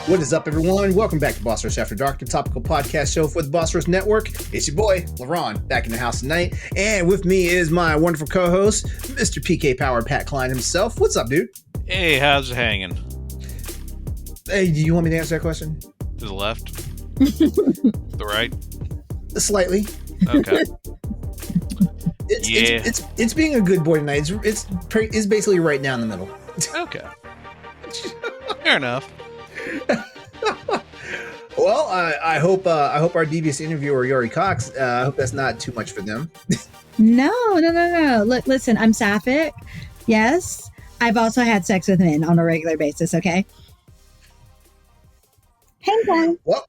What is up, everyone? Welcome back to Boss Rush After Dark, the topical podcast show for the Boss Rush Network. It's your boy, LeRon, back in the house tonight. And with me is my wonderful co-host, Mr. PK Power, Pat Klein himself. What's up, dude? Hey, how's it hanging? Hey, do you want me to answer that question? To the left? The right? Slightly. Okay. It's being a good boy tonight. It's basically right down the middle. Okay. Fair enough. Well, I hope our devious interviewer Yarri Cox. I hope that's not too much for them. No. Look, listen, I'm sapphic. Yes, I've also had sex with men on a regular basis. Okay. Hey guys. Well,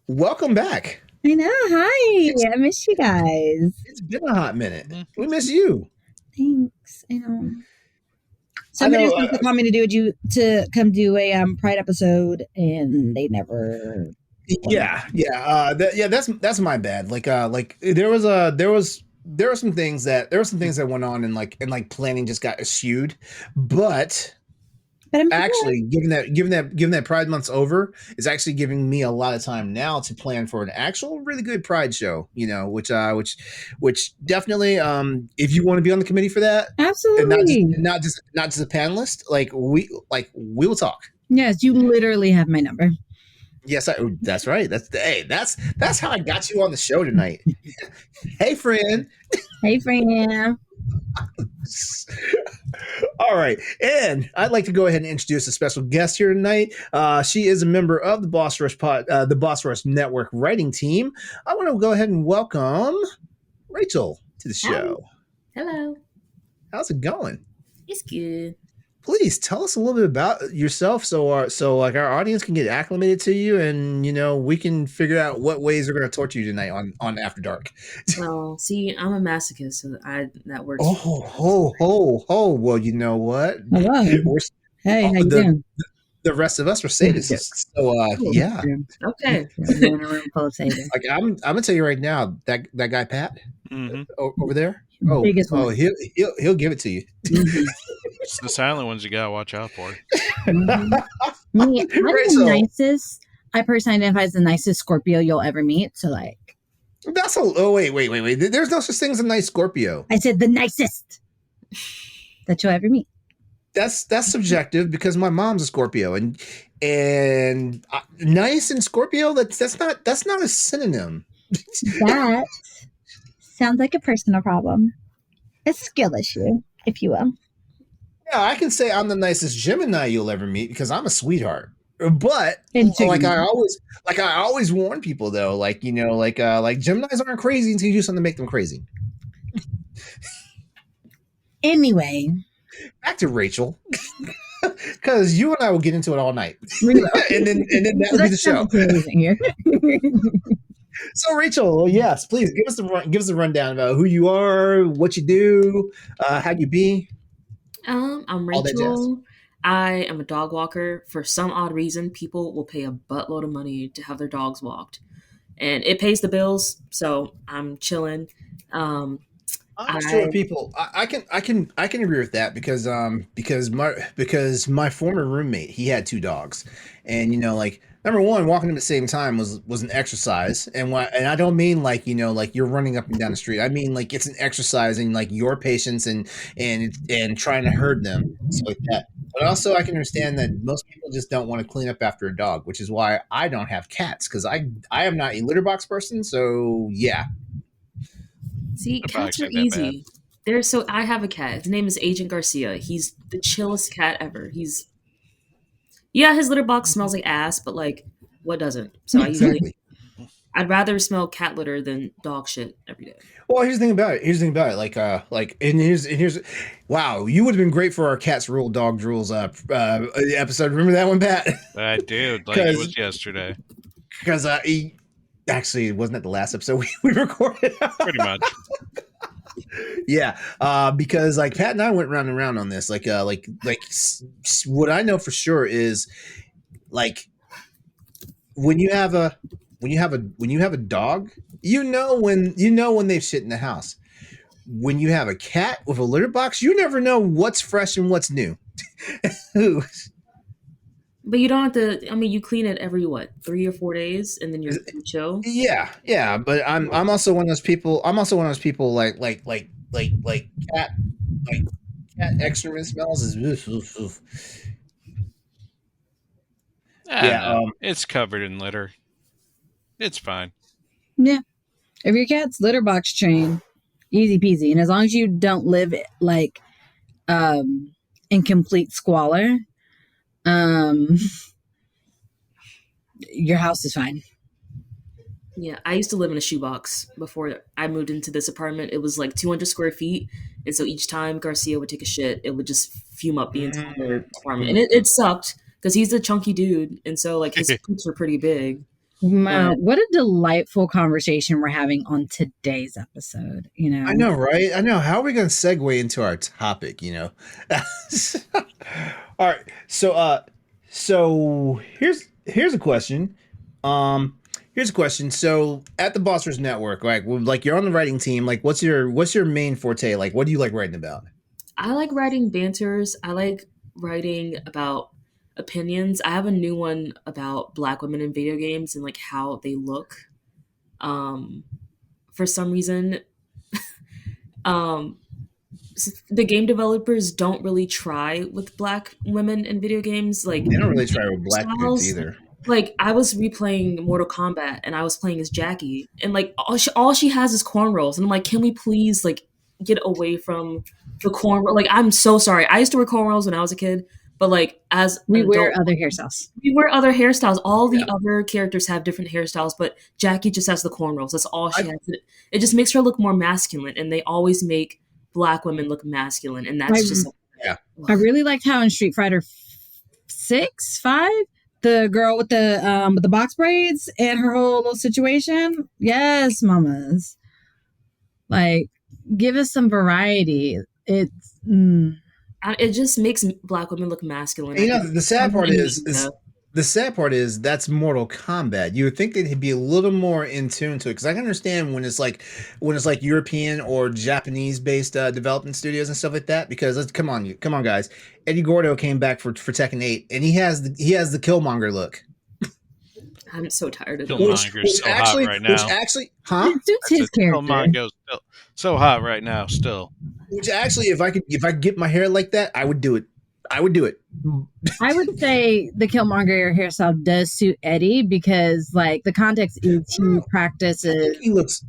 welcome back. I know. Hi. I miss you guys. It's been a hot minute. We miss you. Thanks. I know. Somebody was supposed to call me to come do a Pride episode, and they never. That's my bad. There were some things that went on and planning just got eschewed, but I'm actually given that Pride month's over, it's actually giving me a lot of time now to plan for an actual really good Pride show. You know, which definitely, if you want to be on the committee for that, absolutely, and not just a panelist, we will talk. Yes, you literally have my number. Yes, that's right. That's how I got you on the show tonight. Hey, friend. Hey, friend. All right, and I'd like to go ahead and introduce a special guest here tonight. She is a member of the Boss Rush Network writing team. I want to go ahead and welcome Rachael to the show. Hi. Hello. How's it going? It's good. Please tell us a little bit about yourself, so our audience can get acclimated to you, and we can figure out what ways we're going to torture you tonight on After Dark. Oh, see, I'm a masochist, so that works. Oh! Well, you know what? Hello. Hey, how you doing? The rest of us are sadists, so yeah. Okay. We're in a room full of sadists. Like I'm gonna tell you right now, that guy Pat over there. Biggest one. He'll give it to you. Mm-hmm. It's the silent ones you gotta watch out for. Mm-hmm. Me, I'm the nicest. I personally identify as the nicest Scorpio you'll ever meet. So that's wait. There's no such thing as a nice Scorpio. I said the nicest that you'll ever meet. That's subjective because my mom's a Scorpio and nice and Scorpio that's not a synonym. That sounds like a personal problem, a skill issue, if you will. Yeah, I can say I'm the nicest Gemini you'll ever meet because I'm a sweetheart. But I always warn people though, Geminis aren't crazy until you do something to make them crazy. Anyway, back to Rachael, because you and I will get into it all night, and then that will be the show. So Rachael, yes, please give us a rundown about who you are, what you do, how you be. I'm Rachael. I am a dog walker. For some odd reason, people will pay a buttload of money to have their dogs walked, and it pays the bills. So I'm chilling. I'm sure people. I can agree with that because my former roommate, he had two dogs, and number one, walking them at the same time was an exercise, and I don't mean you're running up and down the street. I mean it's an exercise in your patience and trying to herd them, stuff like that. But also I can understand that most people just don't want to clean up after a dog, which is why I don't have cats because I am not a litter box person. So yeah. See, cats are easy. I have a cat. His name is Agent Garcia. He's the chillest cat ever. His litter box smells like ass, but what doesn't? So I'd rather smell cat litter than dog shit every day. Well, here's the thing about it. Here's wow, you would have been great for our cats rule, dog rules episode. Remember that one, Pat? I do. It was yesterday. Because actually, wasn't that the last episode we recorded? Pretty much. Yeah, because Pat and I went round and round on this. What I know for sure is when you have a dog, when they've shit in the house. When you have a cat with a litter box, you never know what's fresh and what's new. But you don't have to. I mean, you clean it every 3 or 4 days, and then you chill. Yeah. But I'm also one of those people. I'm also one of those people like cat like cat excrement smells is. Yeah. It's covered in litter. It's fine. Yeah. If your cat's litter box trained, easy peasy. And as long as you don't live like in complete squalor, your house is fine. Yeah, I used to live in a shoebox before I moved into this apartment. It was like 200 square feet, and so each time Garcia would take a shit, it would just fume up the entire apartment, and it sucked because he's a chunky dude, and so like his poops were pretty big. What a delightful conversation we're having on today's episode. You know, I know, right? I know. How are we going to segue into our topic? You know. All right. So here's a question. Here's a question. So at the Bossers Network, like you're on the writing team. Like, what's your main forte? Like, what do you like writing about? I like writing banters. I like writing about opinions. I have a new one about Black women in video games and like how they look. For some reason, the game developers don't really try with Black women in video games. Like they don't really try with Black dudes either. Like I was replaying Mortal Kombat and I was playing as Jackie, and like all she has is cornrows, and I'm like, can we please like get away from the cornrow? Like, I'm so sorry. I used to wear cornrows when I was a kid, but like as we wear other hairstyles. We wear other hairstyles. All the other characters have different hairstyles, but Jackie just has the cornrows. That's all she has. It just makes her look more masculine, and they always make Black women look masculine, and that's just I really liked how in Street Fighter 5, the girl with the box braids and her whole little situation. Yes, mamas. Like, give us some variety. It just makes Black women look masculine. You know, the sad part is that's Mortal Kombat. You would think they'd be a little more in tune to it, because I can understand when it's like European or Japanese based development studios and stuff like that. Because come on guys, Eddie Gordo came back for Tekken 8, and he has the Killmonger look. I'm so tired of it. Killmonger's so hot right now. It suits his character. Killmonger's so hot right now still. Which actually, if I could get my hair like that, I would do it. I would say the Killmonger hairstyle does suit Eddie, because like the context is he practices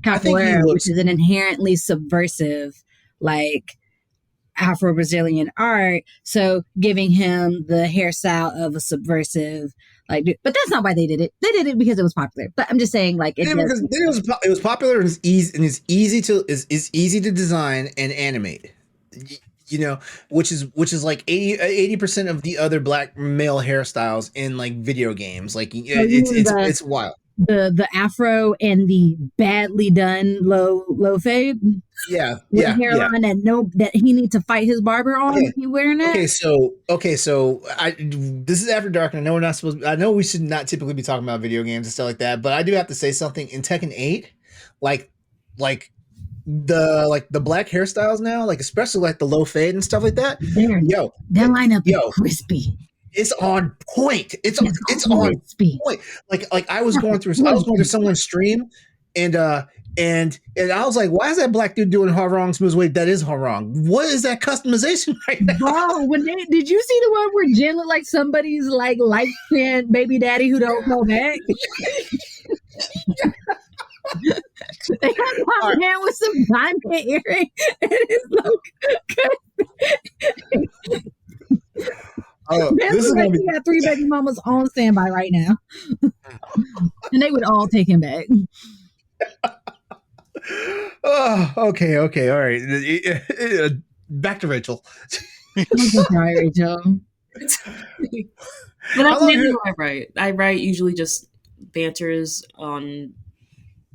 capoeira, which is an inherently subversive like Afro-Brazilian art. So giving him the hairstyle of a subversive but that's not why they did it. They did it because it was popular. But I'm just saying, like, it was popular and it's easy to design and animate. You know, which is like 80% of the other Black male hairstyles in like video games. Like it's wild. The afro and the badly done low fade. With hairline that he needs to fight his barber on. Okay. He wearing it. So this is After Dark, and I know we should not typically be talking about video games and stuff like that, but I do have to say something. In Tekken 8, like the Black hairstyles now, like especially like the low fade and stuff like that. That lineup is crispy. It's on point. It's on point. Like I was going through someone's stream, and I was like, why is that Black dude doing Harong Smooth's way? That is Harong. What is that customization right now? Bro, did you see the one where Jen looked like somebody's like light-skinned baby daddy who don't know that? They had my man with some diamond earring and his look. This is like he got 3 baby mamas on standby right now, and they would all take him back. Oh, okay, all right. Back to Rachel. Sorry, Rachel. But that's mainly what I write. I write usually just banters on.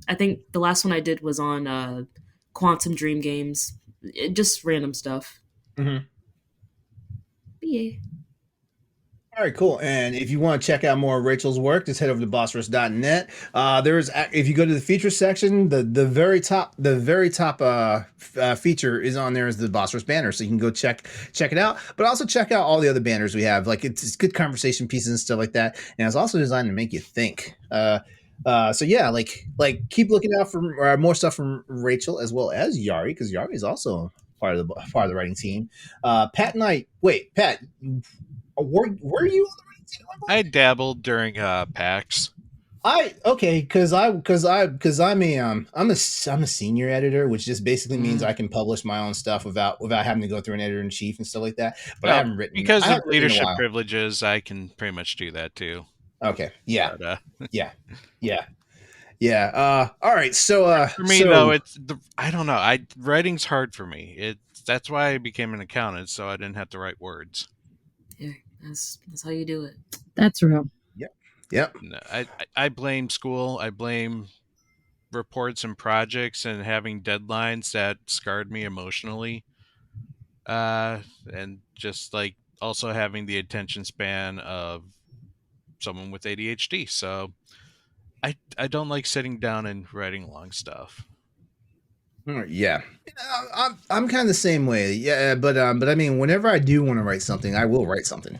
I think the last one I did was on Quantum Dream games, just random stuff. Mm-hmm. Yeah. All right, cool. And if you want to check out more of Rachel's work, just head over to bossrush.net. There's if you go to the feature section, the very top feature is on there as the Boss Rush banner, so you can go check it out. But also check out all the other banners we have. Like it's good conversation pieces and stuff like that, and it's also designed to make you think. So yeah, like keep looking out for more stuff from Rachel as well as Yarri, because Yarri is also part of the writing team. Pat and I. Wait, Pat. Were you on the writing team? I dabbled during PAX. Because I'm a senior editor, which just basically means I can publish my own stuff without having to go through an editor in chief and stuff like that. But I haven't written because of leadership privileges. I can pretty much do that too. Okay. Yeah. But, yeah. All right. So for me though, I don't know. Writing's hard for me. That's why I became an accountant, so I didn't have to write words. Yeah, that's how you do it. That's real. Yep. No, I blame school. I blame reports and projects and having deadlines that scarred me emotionally. And just like also having the attention span of someone with ADHD. So I don't like sitting down and writing long stuff. Yeah, I'm kind of the same way. Yeah, but I mean, whenever I do want to write something, I will write something.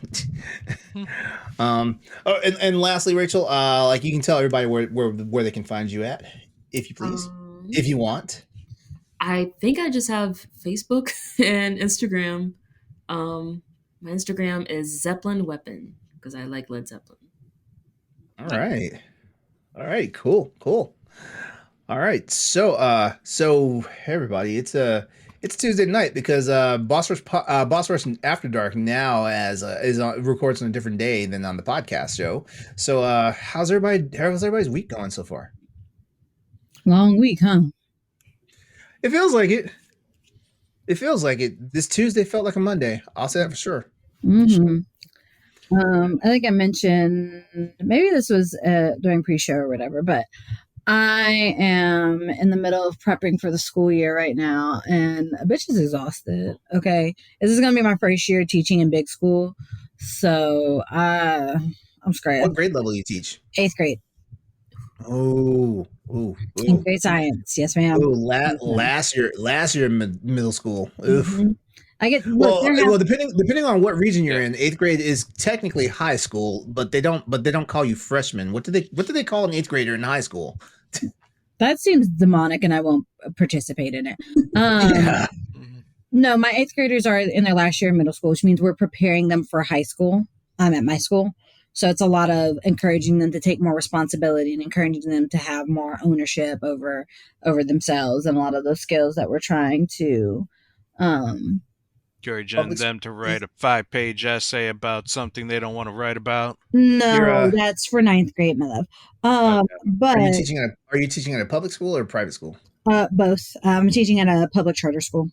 And lastly, Rachel, like you can tell everybody where they can find you at, if you please, if you want. I think I just have Facebook and Instagram. My Instagram is Zeppelin Weapon because I like Led Zeppelin. All right, cool. All right, so everybody, it's Tuesday night because Boss Rush After Dark now records on a different day than on the podcast show. So how's everybody's week going so far? Long week, huh? It feels like it. This Tuesday felt like a Monday. I'll say that for sure. Mm-hmm. I think I mentioned maybe this was during pre-show or whatever, but I am in the middle of prepping for the school year right now, and a bitch is exhausted. Okay, this is gonna be my first year teaching in big school, so I'm scared. What grade level do you teach? 8th grade. Oh. 8th grade science. Yes, ma'am. Oh, last year middle school. Oof. Mm-hmm. I get well, depending on what region you're in, 8th grade is technically high school, but they don't call you freshman. What do they call an 8th grader in high school? That seems demonic, and I won't participate in it. Yeah. No, my 8th graders are in their last year of middle school, which means we're preparing them for high school. I'm at my school. So it's a lot of encouraging them to take more responsibility and encouraging them to have more ownership over themselves and a lot of those skills that we're trying to encouraging them to write a 5-page essay about something they don't want to write about. No, that's for 9th grade, my love. Okay. But are you teaching at a public school or a private school? Both. I'm teaching at a public charter school.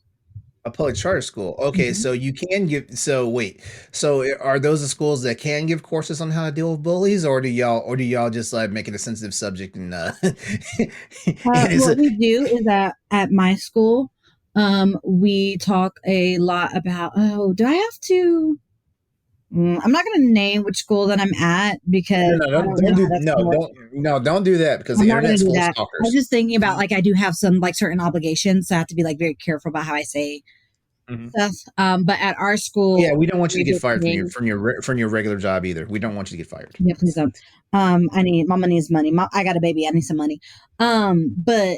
A public charter school. Okay, so you can give. So wait. So are those the schools that can give courses on how to deal with bullies, or do y'all just like make it a sensitive subject? And what we do is that at my school, we talk a lot about. Oh, do I have to? I'm not going to name which school that I'm at because don't do that because the internet's full of stalkers. I was just thinking about like I do have some like certain obligations, so I have to be like very careful about how I say stuff. But at our school, yeah, we don't want you to get fired from your regular job either. We don't want you to get fired. Yeah, please don't. Mama needs money. I got a baby. I need some money. But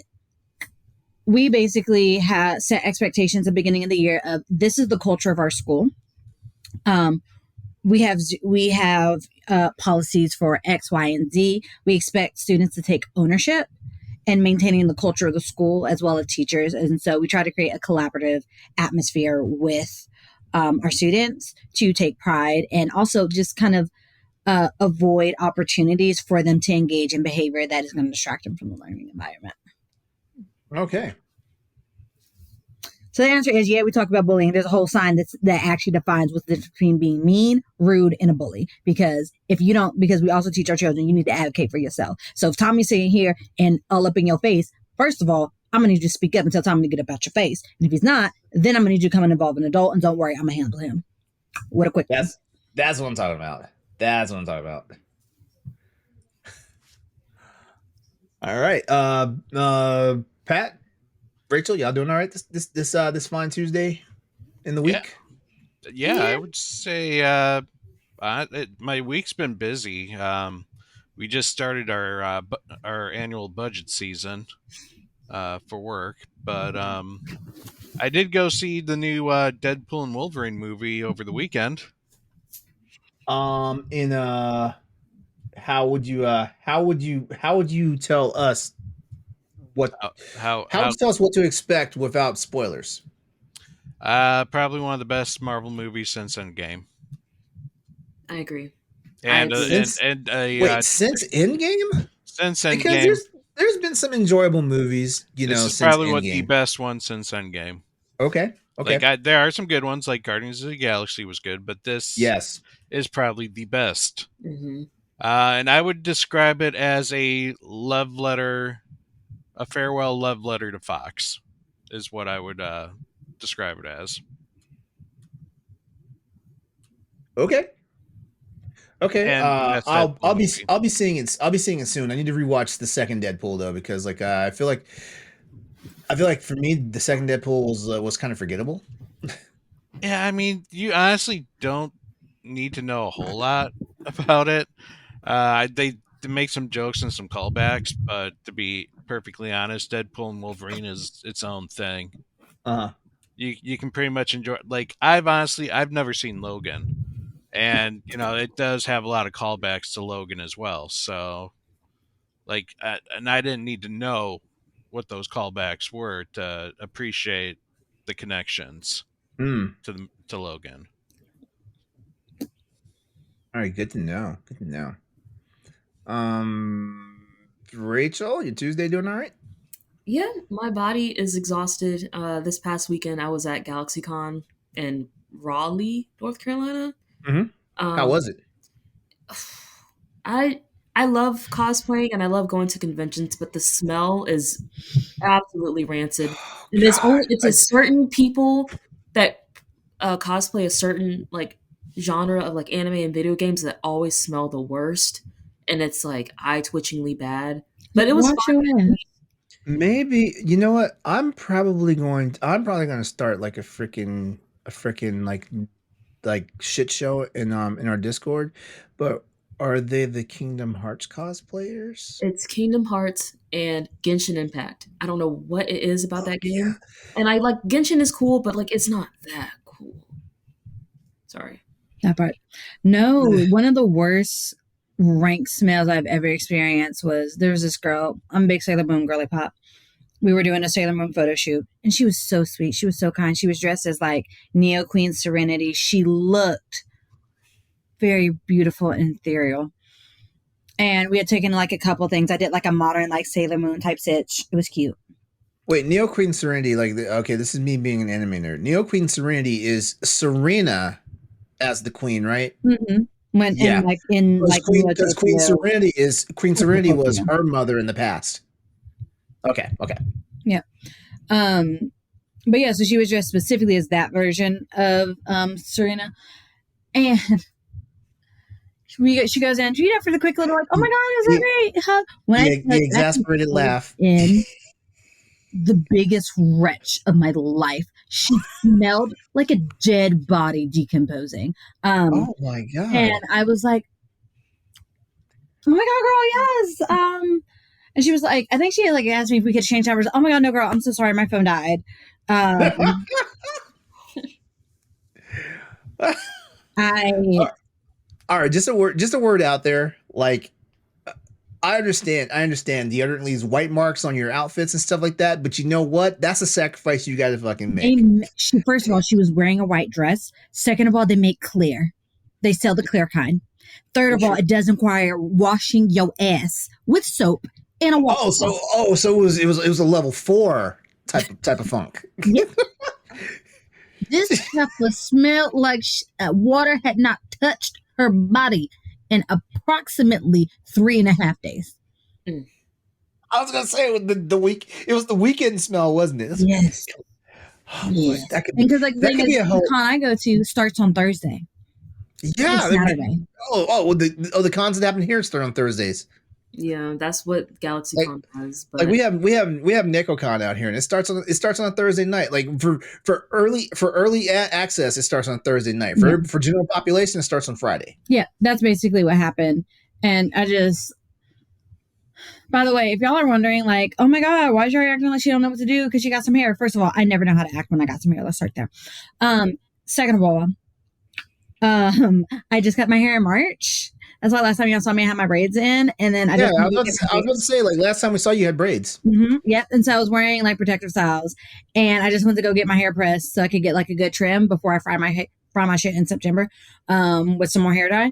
we basically have set expectations at the beginning of the year of this is the culture of our school. We have policies for X, Y, and Z. We expect students to take ownership and maintaining the culture of the school as well as teachers. And so we try to create a collaborative atmosphere with our students to take pride and also just kind of avoid opportunities for them to engage in behavior that is going to distract them from the learning environment. Okay. So the answer is, yeah, we talk about bullying. There's a whole sign that actually defines what's the difference between being mean, rude, and a bully. Because because we also teach our children, you need to advocate for yourself. So if Tommy's sitting here and all up in your face, first of all, I'm going to need you to speak up and tell Tommy to get up out your face. And if he's not, then I'm going to need you to come and involve an adult. And don't worry, I'm going to handle him. What a quick. That's what I'm talking about. That's what I'm talking about. All right. Pat, Rachel, y'all doing all right this fine Tuesday in the week? Yeah, I would say my week's been busy. We just started our annual budget season for work, but I did go see the new Deadpool and Wolverine movie over the weekend. How would you tell us what how would you tell us what to expect without spoilers? Probably one of the best Marvel movies since Endgame. I agree. Since Endgame? Since Endgame. Because there's been some enjoyable movies, this is probably the best one since Endgame. Okay. Like there are some good ones, like Guardians of the Galaxy was good, but this is probably the best. Mm-hmm. And I would describe it as a farewell love letter to Fox, is what I would describe it as. Okay. I'll be seeing it. I'll be seeing it soon. I need to rewatch the second Deadpool though, because like I feel like for me the second Deadpool was kind of forgettable. Yeah, I mean, you honestly don't need to know a whole lot about it. They make some jokes and some callbacks, but to be perfectly honest, Deadpool and Wolverine is its own thing. You can pretty much enjoy. Like I've never seen Logan. And, it does have a lot of callbacks to Logan as well. So, like, and I didn't need to know what those callbacks were to appreciate the connections to Logan. All right, good to know. Rachel, your Tuesday doing all right? Yeah, my body is exhausted. This past weekend, I was at GalaxyCon in Raleigh, North Carolina. Mm-hmm. How was it? I love cosplaying and I love going to conventions, but the smell is absolutely rancid. And it's certain people that cosplay a certain like genre of like anime and video games that always smell the worst, and it's like eye-twitchingly bad. But it was fun. Maybe you know what? I'm probably going to start like a freaking like shit show in our Discord. But are they the Kingdom Hearts cosplayers? It's Kingdom Hearts and Genshin Impact. I don't know what it is about that game. And I like Genshin is cool, but like it's not that cool. Sorry. That part. No, one of the worst rank smells I've ever experienced was there was this girl. I'm a big Sailor Moon girly pop. We were doing a Sailor Moon photo shoot, and she was so sweet. She was so kind. She was dressed as like Neo Queen Serenity. She looked very beautiful and ethereal. And we had taken like a couple things. I did like a modern like Sailor Moon type stitch. It was cute. Wait, Neo Queen Serenity, okay, this is me being an anime nerd. Neo Queen Serenity is Serena as the queen, right? Mm-hmm. Because Queen Serenity was her mother in the past. Okay. Yeah. But yeah, so she was dressed specifically as that version of Serena. And she goes in, for the quick little like, oh my god, it was so great. When the exasperated laugh. The biggest wretch of my life. She smelled like a dead body decomposing. Oh my god. And I was like, oh my god, girl, yes. And she was like, I think she had like asked me if we could change numbers. Oh my god, no, girl, I'm so sorry, my phone died. All right, just a word out there. Like, I understand deodorant white marks on your outfits and stuff like that, but you know what? That's a sacrifice you got to fucking make. First of all, she was wearing a white dress. Second of all, they make clear. They sell the clear kind. Third of all, it does require washing your ass with soap in a wash. So it was a level 4 type of funk. Yep. This stuff smelled like water had not touched her body in approximately 3.5 days. I was gonna say it was the weekend smell, wasn't it? Yes. Yes. That could be the con I go to starts on Thursday. Yeah. Saturday. The cons that happen here start on Thursdays. Yeah, that's what GalaxyCon has. But like we have NecoCon out here, and it starts on a Thursday night. Like for early access, it starts on Thursday night. For general population, it starts on Friday. Yeah, that's basically what happened. And I just, by the way, if y'all are wondering, like, oh my god, why is Yarri acting like she don't know what to do because she got some hair? First of all, I never know how to act when I got some hair. Let's start there. Second of all, I just cut my hair in March. That's why last time y'all saw me, I had my braids in, and then I was about to say, like, last time we saw you had braids. Mm-hmm. Yep, and so I was wearing like protective styles, and I just went to go get my hair pressed so I could get like a good trim before I fry my shit in September, with some more hair dye.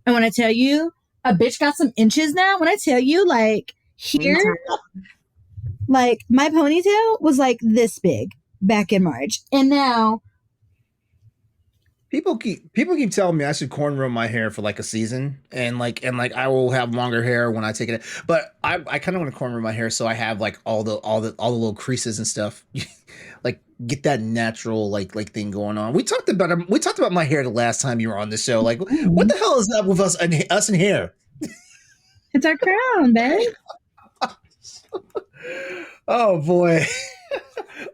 And when I tell you, a bitch got some inches now. When I tell you, like here, like my ponytail was like this big back in March, and now. People keep telling me I should cornrow my hair for like a season, and I will have longer hair when I take it. But I kind of want to cornrow my hair so I have like all the little creases and stuff, like get that natural like thing going on. We talked about my hair the last time you were on the show. Like, what the hell is up with us and hair? It's our crown, babe. Oh boy.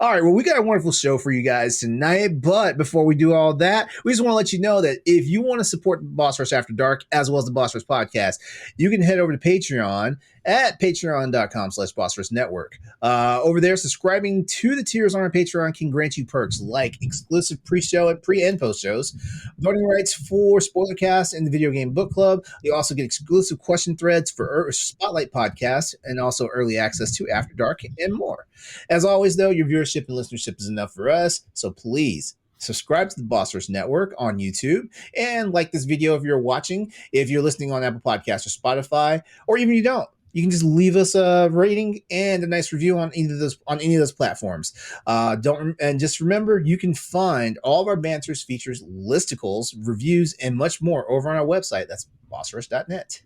All right, well, we got a wonderful show for you guys tonight, but before we do all that, we just want to let you know that if you want to support Boss Rush After Dark, as well as the Boss Rush Podcast, you can head over to Patreon at patreon.com/Boss Rush Network. Over there, subscribing to the tiers on our Patreon can grant you perks like exclusive pre-show and pre- and post shows, voting rights for Spoilercast and the Video Game Book Club. You also get exclusive question threads for Spotlight Podcasts and also early access to After Dark and more. As always, though, your viewership and listenership is enough for us, so please subscribe to the Boss Rush Network on YouTube and like this video if you're watching. If you're listening on Apple Podcasts or Spotify, or even you don't, you can just leave us a rating and a nice review on any of those platforms. Just remember, you can find all of our banters, features, listicles, reviews, and much more over on our website. That's bossrush.net.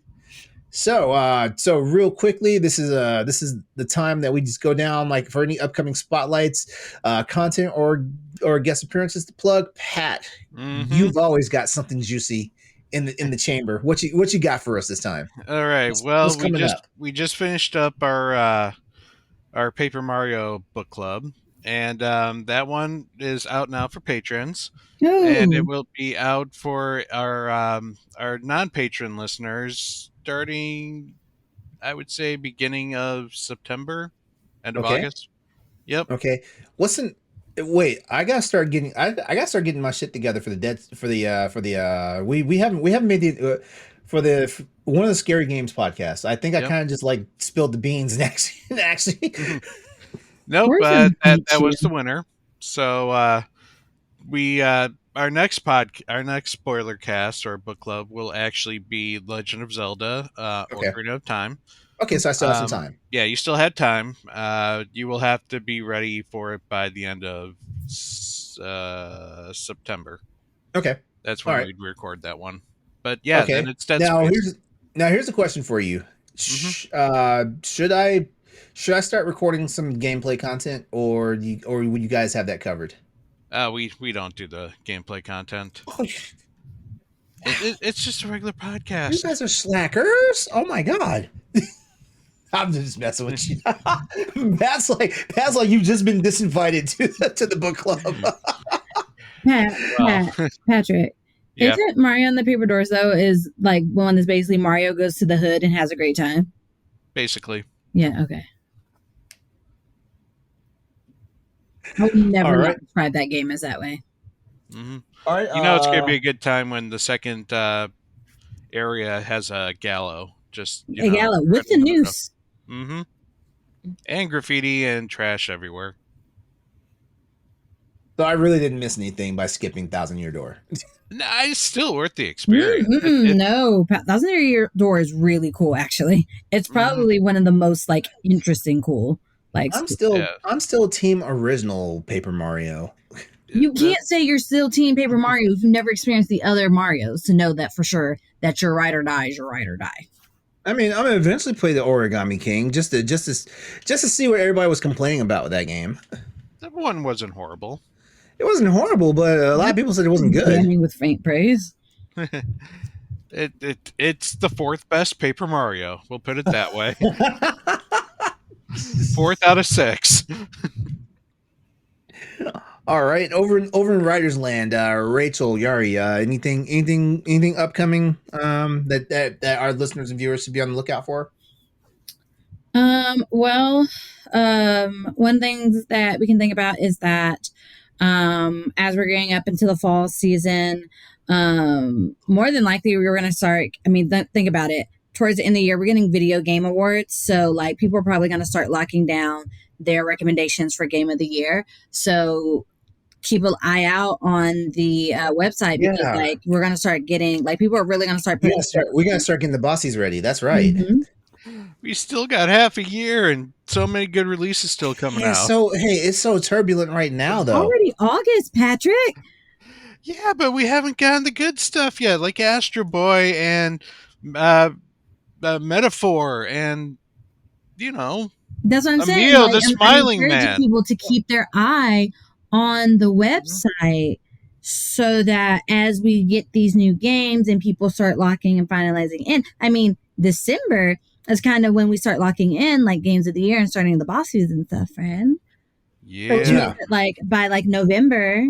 So real quickly, this is the time that we just go down like for any upcoming spotlights, content or guest appearances to plug. Pat, you've always got something juicy in the chamber. What you got for us this time? All right. Well, we just finished up our Paper Mario book club, and that one is out now for patrons. Ooh. And it will be out for our non-patron listeners starting, I would say, beginning of September, end of August. Yep. Okay. Wait, I gotta start getting my shit together for the we haven't made the for the one of the Scary Games podcasts. I think I kind of just like spilled the beans and actually. Nope, that was the winner. So we our next spoiler cast or book club will actually be Legend of Zelda, Ocarina of Time. Okay, so I still have some time. Yeah, you still had time. You will have to be ready for it by the end of September. Okay, that's when we'd record that one. But yeah, then it's Dead Space. Here's a question for you. Mm-hmm. Should I start recording some gameplay content, or would you guys have that covered? We don't do the gameplay content. It's just a regular podcast. You guys are slackers. Oh my god. I'm just messing with you. Pat's like you've just been disinvited to the book club. Patrick. Yeah. Isn't Mario and the Paper Doors though is like one that's basically Mario goes to the hood and has a great time? Basically. Yeah, okay. I would never describe that game as that way. Mm-hmm. All right, it's going to be a good time when the second area has a gallows. Just a gallows with the noose. Mm-hmm. And graffiti and trash everywhere. So I really didn't miss anything by skipping Thousand Year Door. No, it's still worth the experience. No, Thousand Year Door is really cool. Actually, it's probably one of the most like interesting cool. Like I'm still team original Paper Mario. You can't say you're still team Paper Mario if you've never experienced the other Marios to know that for sure that your ride or die is your ride or die. I mean, I'm gonna eventually play the Origami King just to see what everybody was complaining about with that game. That one wasn't horrible. It wasn't horrible, but a lot of people said it wasn't good. Damning with faint praise. It's the fourth best Paper Mario. We'll put it that way. 4th out of 6. All right, over in Writers Land, Rachael, Yarri, anything upcoming that our listeners and viewers should be on the lookout for? Well, one thing that we can think about is that as we're getting up into the fall season, more than likely we're going to start. I mean, think about it. Towards the end of the year, we're getting video game awards, so like people are probably going to start locking down their recommendations for game of the year. So keep an eye out on the website because like we're going to start getting like people are really going to start putting. We're going to start getting the bossies ready. That's right. Mm-hmm. We still got half a year and so many good releases still coming out. So it's so turbulent right now, though. Already August, Patrick. Yeah, but we haven't gotten the good stuff yet, like Astro Boy and Metaphor, and that's what I'm saying. Emil, the Smiling Man. People to keep their eye on the website so that as we get these new games and people start locking and finalizing in. I mean, December is kind of when we start locking in like games of the year and starting the bosses and stuff, friend. Yeah. Like by like November,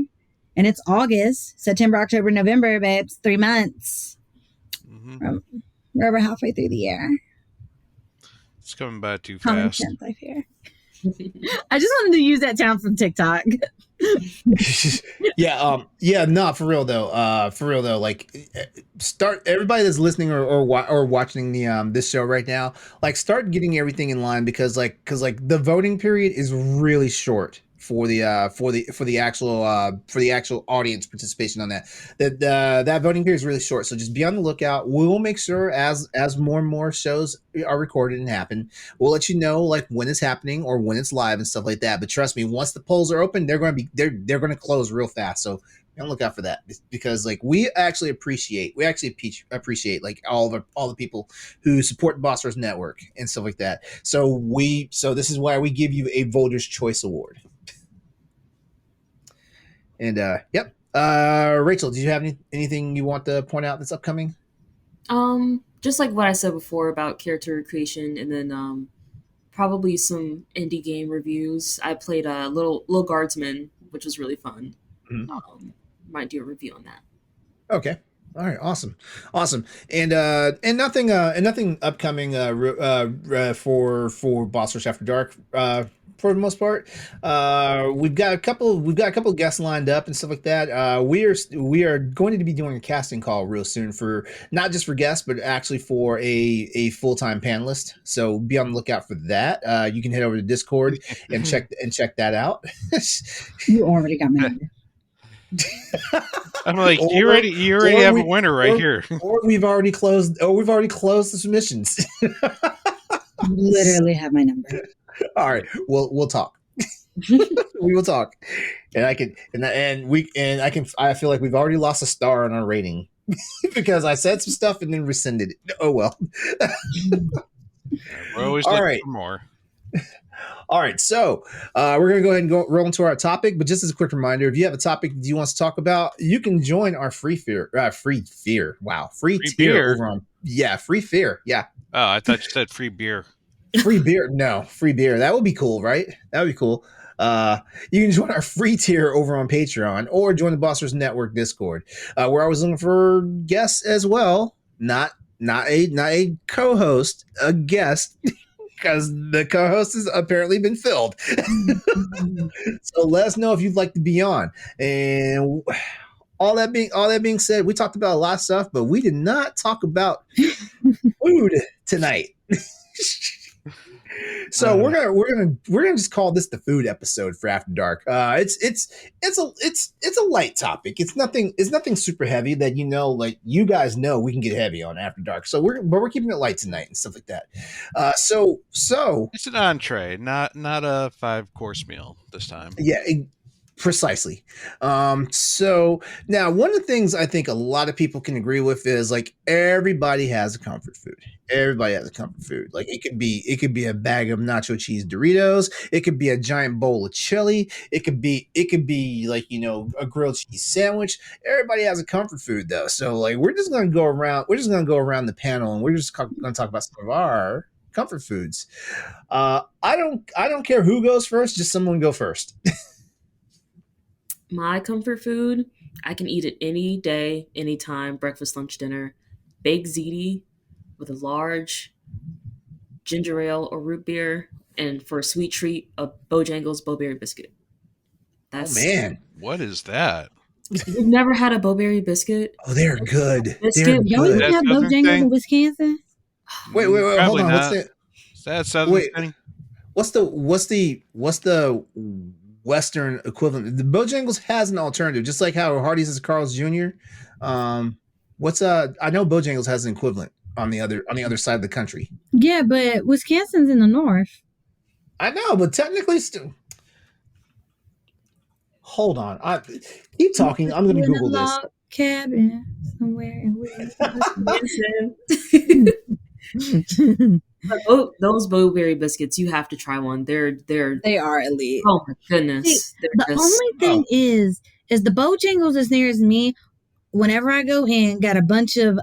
and it's August, September, October, November, babes, 3 months. Mm-hmm. We're over halfway through the year. It's coming by too fast. I fear. I just wanted to use that sound from TikTok. No, for real though. Like, start everybody that's listening or watching the this show right now. Like, start getting everything in line because the voting period is really short for the actual audience participation on that. That voting period is really short, so just be on the lookout. We will make sure as more and more shows are recorded and happen, we'll let you know like when it's happening or when it's live and stuff like that. But trust me, once the polls are open, they're going to close real fast. So be on the lookout for that because like we actually appreciate like all the people who support the Boss Rush Network and stuff like that. So this is why we give you a Voters' Choice Award. And Rachael, do you have anything you want to point out that's upcoming? Just like what I said before about character creation, and then probably some indie game reviews. I played a little Guardsman, which was really fun. Mm-hmm. Might do a review on that. Okay. All right. Awesome. And nothing upcoming for Boss Rush After Dark. For the most part, we've got a couple guests lined up and stuff like that. We are going to be doing a casting call real soon for not just for guests, but actually for a full-time panelist. So be on the lookout for that. You can head over to Discord and check that out. You already got my number. I'm like, you already have a winner right here. Or we've already closed the submissions. Literally have my number. All right, we'll talk. We will talk, and I feel like we've already lost a star on our rating because I said some stuff and then rescinded it. Oh well. We're always looking for more. All right, so we're going to go ahead and roll into our topic. But just as a quick reminder, if you have a topic that you want to talk about, you can join our free tier over on free fear. Yeah. Oh, I thought you said free beer. Free beer? No, free beer. That would be cool, right? That would be cool. You can join our free tier over on Patreon or join the Boss Rush Network Discord, where I was looking for guests as well. Not a co-host, a guest. Because the co-host has apparently been filled. So let us know if you'd like to be on. And all that being said, we talked about a lot of stuff, but we did not talk about food tonight. So we're gonna just call this the food episode for After Dark. It's a light topic. It's nothing super heavy that like you guys know we can get heavy on After Dark. So we're keeping it light tonight and stuff like that. So it's an entree, not a 5-course meal this time. Yeah. Precisely. So now one of the things I think a lot of people can agree with is like everybody has a comfort food. Everybody has a comfort food. Like it could be a bag of nacho cheese Doritos. It could be a giant bowl of chili. It could be like, you know, a grilled cheese sandwich. Everybody has a comfort food though. So like we're just gonna go around. We're just gonna go around the panel and we're just gonna talk about some of our comfort foods. I don't care who goes first. Just someone go first. My comfort food, I can eat it any day, anytime, breakfast, lunch, dinner. Baked ziti with a large ginger ale or root beer, and for a sweet treat, a Bojangles Bowberry biscuit. Oh man, what is that? You've never had a Bowberry biscuit? Oh, they're good. Biscuit? They're Y'all good. even have Bojangles in Wisconsin? Wait, hold Probably on. not. Is that Southern thing? What's the Western equivalent? The Bojangles has an alternative, just like how Hardee's is Carl's Jr. I know Bojangles has an equivalent on the other side of the country. Yeah, but Wisconsin's in the north. I know, but technically still. Hold on. Keep talking. I'm going to Google this. Cabin somewhere in Wisconsin. Those Bowberry biscuits, you have to try one. They are elite. Oh my goodness! See, the only thing is the Bojangles as near as me. Whenever I go in, got a bunch of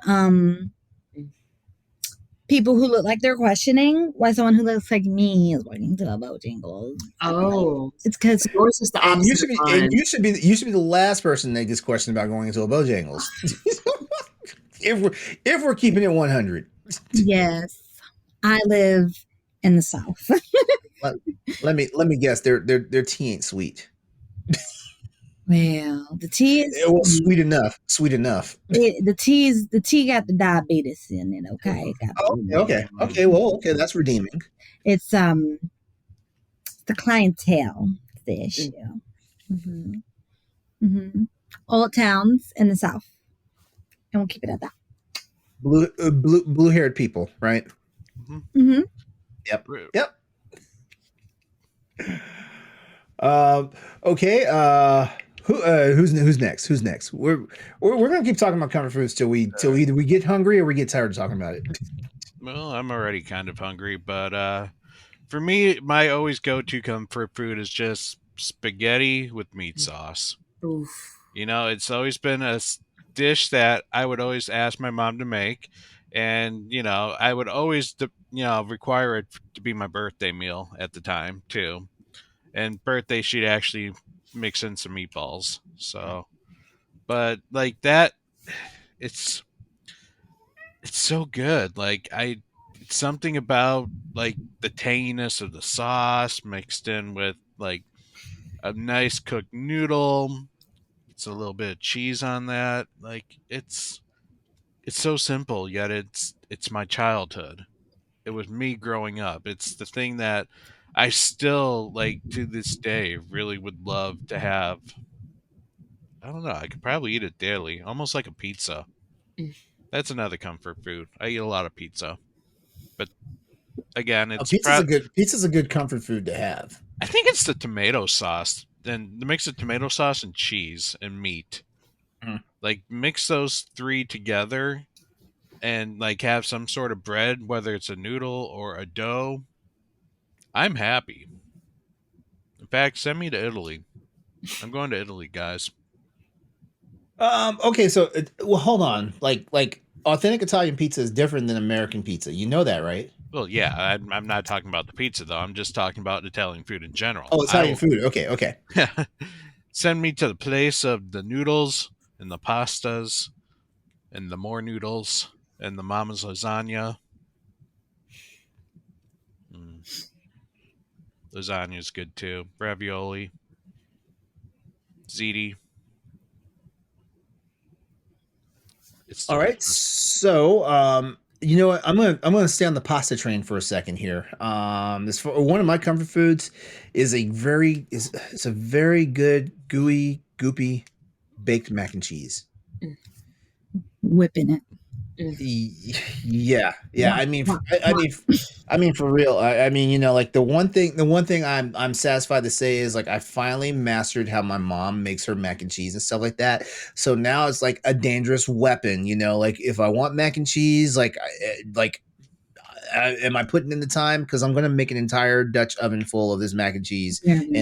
people who look like they're questioning why someone who looks like me is walking to a Bojangles. Oh, it's because yours is the opposite. You should be the last person that gets questioned about going into a Bojangles. if we're keeping it 100. Yes, I live in the South. let me guess. Their tea ain't sweet. Well, the tea is sweet enough. Sweet enough. The tea got the diabetes in it. Okay. Okay. Well, okay. That's redeeming. It's the clientele, the issue. Mm-hmm. Mm-hmm. Old towns in the South, and we'll keep it at that. Blue-haired people, right? Mm-hmm. Yep. Okay. Who's next? We're gonna keep talking about comfort foods till either we get hungry or we get tired of talking about it. Well, I'm already kind of hungry, but for me, my always go-to comfort food is just spaghetti with meat sauce. Oof. You know, it's always been a dish that I would always ask my mom to make, and you know, I would always require it to be my birthday meal at the time too. And birthday, she'd actually mix in some meatballs. So, but like that, it's so good. Like it's something about like the tanginess of the sauce mixed in with like a nice cooked noodle. It's a little bit of cheese on that. Like it's so simple, yet it's my childhood. It was me growing up. It's the thing that I still, like, to this day, really would love to have. I don't know. I could probably eat it daily, almost like a pizza. That's another comfort food. I eat a lot of pizza, but again, it's pizza's a good comfort food to have. I think it's the tomato sauce and the mix of tomato sauce and cheese and meat. Like mix those three together, and like have some sort of bread, whether it's a noodle or a dough. I'm happy. In fact, send me to Italy. I'm going to Italy, guys. Okay, so hold on. Like authentic Italian pizza is different than American pizza. You know that, right? Well, yeah. I'm not talking about the pizza though. I'm just talking about Italian food in general. Oh, Italian food. Okay. Send me to the place of the noodles and the pastas and the more noodles and the mama's lasagna. Lasagna is good too. Ravioli, ziti. It's all right. So, you know what? I'm gonna stay on the pasta train for a second here. This for one of my comfort foods is it's a very good gooey, goopy baked mac and cheese. Whipping it. Yeah. I mean, for real. I mean, you know, like the one thing I'm satisfied to say is like I finally mastered how my mom makes her mac and cheese and stuff like that. So now it's like a dangerous weapon. You know, like if I want mac and cheese, am I putting in the time? Because I'm gonna make an entire Dutch oven full of this mac and cheese, and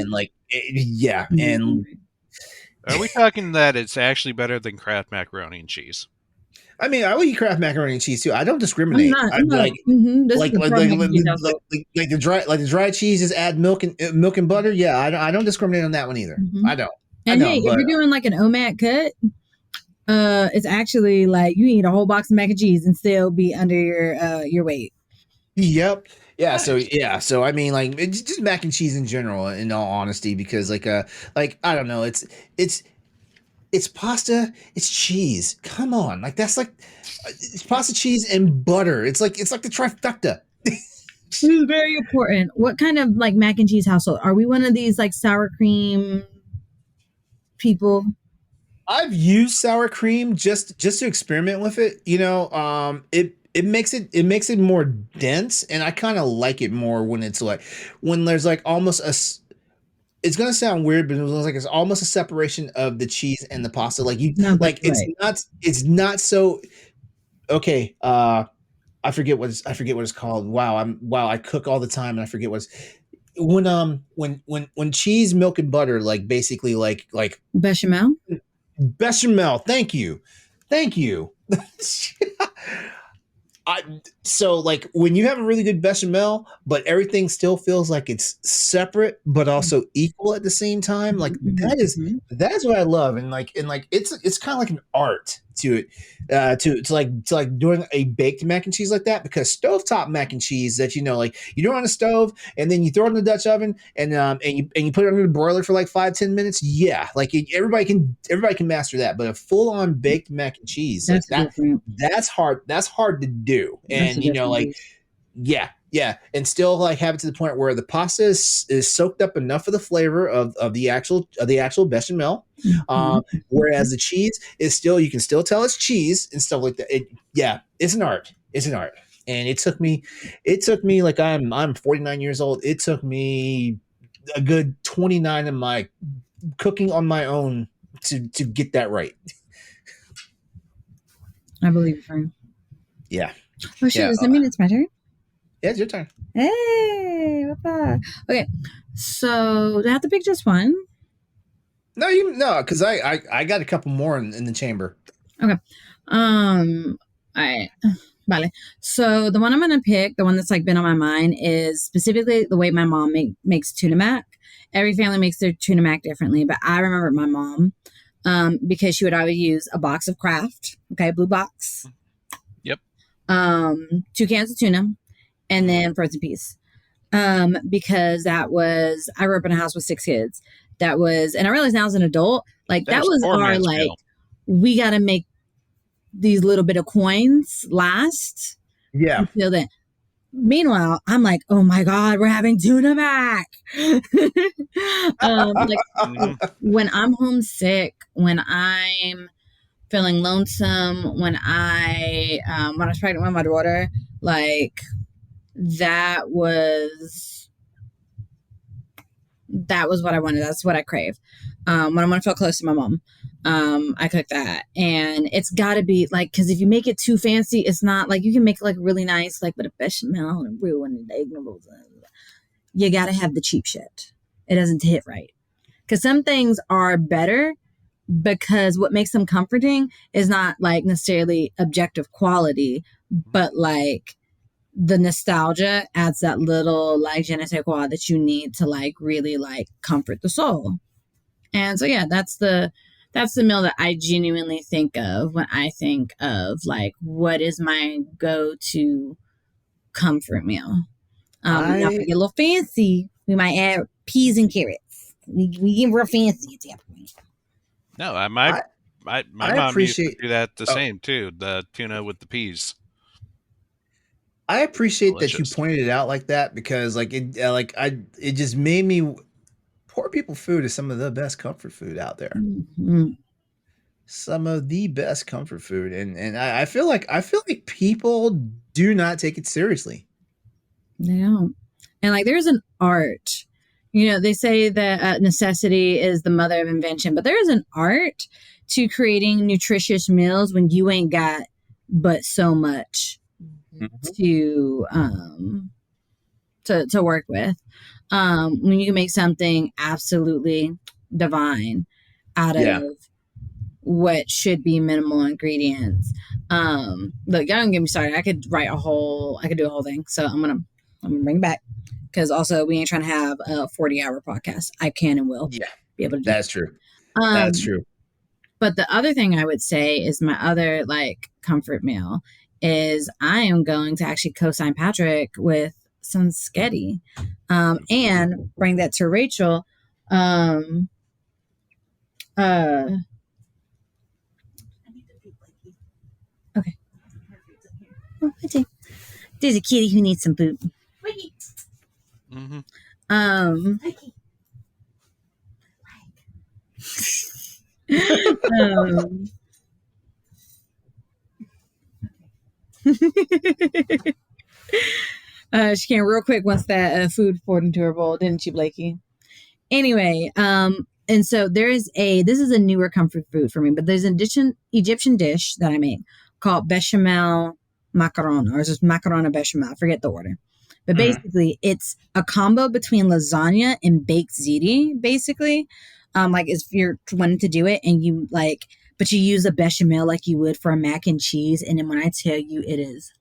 and. Are we talking that it's actually better than Kraft macaroni and cheese? I mean, I will eat Kraft macaroni and cheese too. I don't discriminate. I'm not. Like the dry cheese is add milk and butter. Yeah, I don't discriminate on that one either. I don't. And hey, if you're doing like an OMAC cut, it's actually like you eat a whole box of mac and cheese and still be under your weight. Yep. Yeah. So I mean, like it's just mac and cheese in general. In all honesty, because like I don't know, it's pasta, it's cheese. Come on, like that's like it's pasta, cheese, and butter. It's like the trifecta. This is very important. What kind of like mac and cheese household are we? One of these like sour cream people? I've used sour cream just to experiment with it. You know, it makes it more dense, and I kind of like it more when it's like when there's like almost a. It's gonna sound weird, but it's almost a separation of the cheese and the pasta. Like it's not so. Okay, I forget what it's called. Wow, I cook all the time and I forget when cheese, milk, and butter like basically like bechamel. Bechamel. Thank you. So like when you have a really good bechamel, but everything still feels like it's separate but also equal at the same time, like that's what I love, and it's kind of like an art to it, to like doing a baked mac and cheese like that, because stovetop mac and cheese that like you do it on a stove and then you throw it in the Dutch oven and you put it under the broiler for like 5-10 minutes. Yeah, like everybody can master that, but a full on baked mac and cheese that's hard to do, and and still like have it to the point where the pasta is soaked up enough of the flavor of the actual bechamel, whereas the cheese is still, you can still tell it's cheese and stuff like that. It's an art. And it took me like I'm 49 years old. It took me a good 29 of my cooking on my own to get that right. I believe you. Yeah. Oh shit! Does that mean it's my turn? Yeah, it's your turn. Hey, what's up? Okay, so do I have to pick just one? No, because I got a couple more in the chamber. Okay. All right. Vale. So the one I'm gonna pick, the one that's like been on my mind, is specifically the way my mom makes tuna mac. Every family makes their tuna mac differently, but I remember my mom, because she would always use a box of Kraft, blue box. Yep. 2 cans of tuna, and then frozen peas. Because I grew up in a house with 6 kids. And I realize now as an adult, like that was our like, we got to make these little bit of coins last. Yeah. Until then. Meanwhile, I'm like, oh my God, we're having tuna mac. When I'm homesick, when I'm feeling lonesome, when I was pregnant with my daughter, like that was what I wanted. That's what I crave. When I want to feel close to my mom, I cook that, and it's got to be like, because if you make it too fancy, it's not like you can make it like really nice, like with a bechamel and roux and egg noodles. You got to have the cheap shit. It doesn't hit right, because some things are better because what makes them comforting is not like necessarily objective quality, but like the nostalgia adds that little like je ne sais quoi that you need to like really like comfort the soul. And so yeah, that's the meal that I genuinely think of when I think of like what is my go-to comfort meal. Now if we get a little fancy, we might add peas and carrots. We get real fancy at that point. No, my mom used to do that same too. The tuna with the peas. I appreciate that you pointed it out like that, because like it just made me. Poor people food is some of the best comfort food out there. Mm-hmm. some of the best comfort food, and I feel like people do not take it seriously. They don't. And like, there's an art. You know, they say that necessity is the mother of invention, but there is an art to creating nutritious meals when you ain't got but so much to work with. When you can make something absolutely divine out of what should be minimal ingredients. Look, y'all don't get me started. I could do a whole thing. So I'm gonna bring it back, because also we ain't trying to have a 40-hour podcast. I can and will be able to do That's true. That's true. But the other thing I would say is my other like comfort meal is I am going to actually co-sign Patrick with some sketty, and bring that to Rachel. Okay. Oh, I see. There's a kitty who needs some food. Mm-hmm. She came real quick once that food poured into her bowl, didn't she, Blakey? Anyway, and so this is a newer comfort food for me, but there's an Egyptian dish that I make called bechamel macaron, or just macaron bechamel. I forget the order. But basically, it's a combo between lasagna and baked ziti, basically. Like, if you're wanting to do it and you like, but you use a bechamel like you would for a mac and cheese. And then when I tell you it is,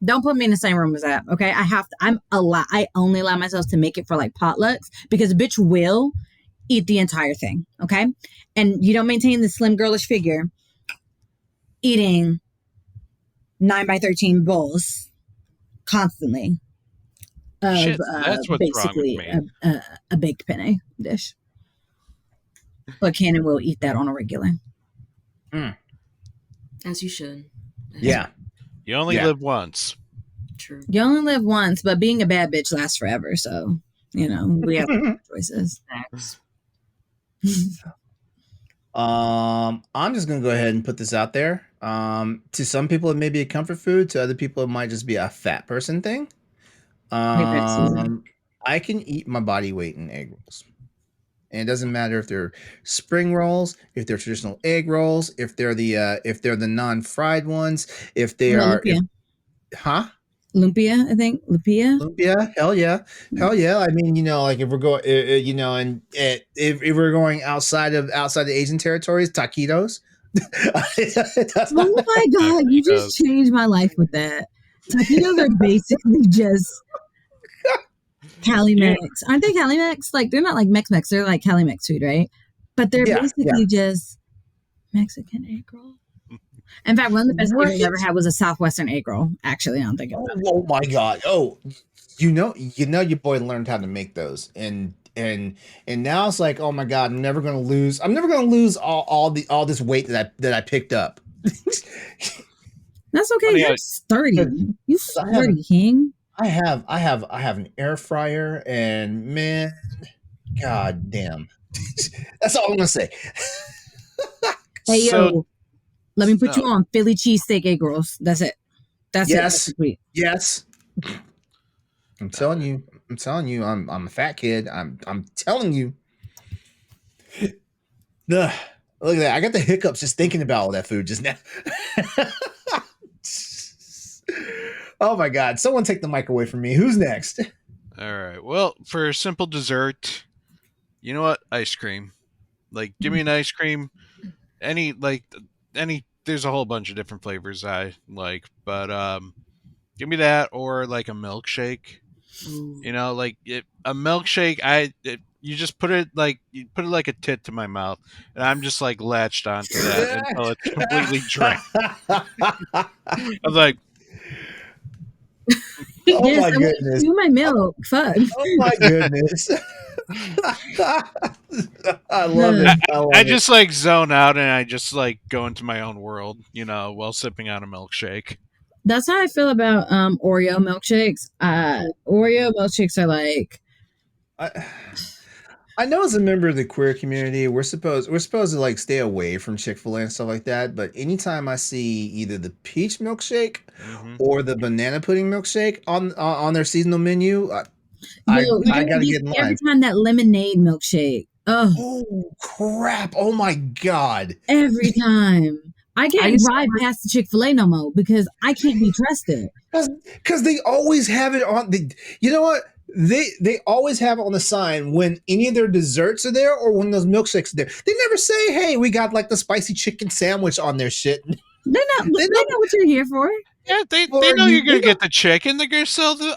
don't put me in the same room as that. Okay. I only allow myself to make it for like potlucks, because a bitch will eat the entire thing. Okay. And you don't maintain the slim girlish figure eating 9x13 bowls constantly of Shit, that's what's basically wrong with me. A baked penne dish. But can and will eat that on a regular. As you should. Yeah. You only live once. True. You only live once, but being a bad bitch lasts forever. So, you know, we have choices. Thanks. I'm just gonna go ahead and put this out there. To some people it may be a comfort food, to other people it might just be a fat person thing. I can eat my body weight in egg rolls. And it doesn't matter if they're spring rolls, if they're traditional egg rolls, if they're the non-fried ones, if they are lumpia, I think. Lumpia, hell yeah. I mean, you know, like if we're going, you know, and if we're going outside of the Asian territories, taquitos. Oh my god, you just changed my life with that. Taquitos are basically just Cali-Mex. Aren't they Cali-Mex? Like, they're not like Mex-Mex, they're like Cali-Mex food, right? But they're basically just Mexican egg roll. In fact, one of the best egg rolls I ever had was a Southwestern egg roll. Actually, I don't think about it. Oh my god! Oh, you know, your boy learned how to make those, and now it's like, oh my god, I'm never gonna lose all this weight that I picked up. That's okay. You're sturdy. You sturdy, King. I have an air fryer, and man, god damn, that's all I'm gonna say. Hey yo. Let me put you on Philly cheesesteak egg rolls. That's it. That's it. Yes. I'm telling you. I'm a fat kid. I'm telling you. Look at that. I got the hiccups just thinking about all that food just now. Oh my god. Someone take the mic away from me. Who's next? All right. Well, for a simple dessert, you know what? Ice cream. Like, give me an ice cream. There's a whole bunch of different flavors I like, but give me that, or like a milkshake. You know, like a milkshake. You just put it like a tit to my mouth, and I'm just like latched onto that until it's completely dry. I was like, oh yes, my goodness! Do my milk, fuck! Oh my goodness! I love it. I just like zone out, and I just like go into my own world, you know, while sipping on a milkshake. That's how I feel about Oreo milkshakes. Oreo milkshakes are like, I know as a member of the queer community, we're supposed to like stay away from Chick-fil-A and stuff like that. But anytime I see either the peach milkshake or the banana pudding milkshake on their seasonal menu, I gotta get in line. Every time that lemonade milkshake. Oh crap! Oh my god! Every time. I can't ride past the Chick-fil-A no more because I can't be trusted. Because they always have it on the. You know what? They always have it on the sign when any of their desserts are there or when those milkshakes are there. They never say, "Hey, we got like the spicy chicken sandwich on their shit." They know what you're here for. Yeah, they know you're gonna get the chicken. They're gonna sell the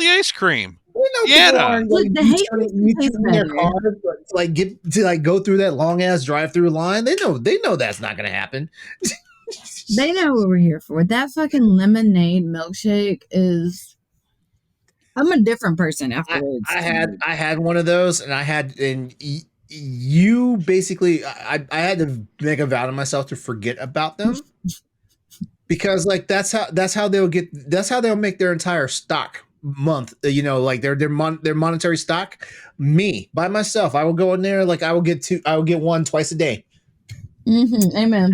ice cream. Yeah, their car to go through that long ass drive-through line. They know that's not gonna happen. They know what we're here for. That fucking lemonade milkshake is. I'm a different person afterwards. I had one of those, and you basically I had to make a vow to myself to forget about them. Because like that's how they'll make their entire stock month, like their monetary stock. Me by myself, I will go in there, like I will get one twice a day. Amen.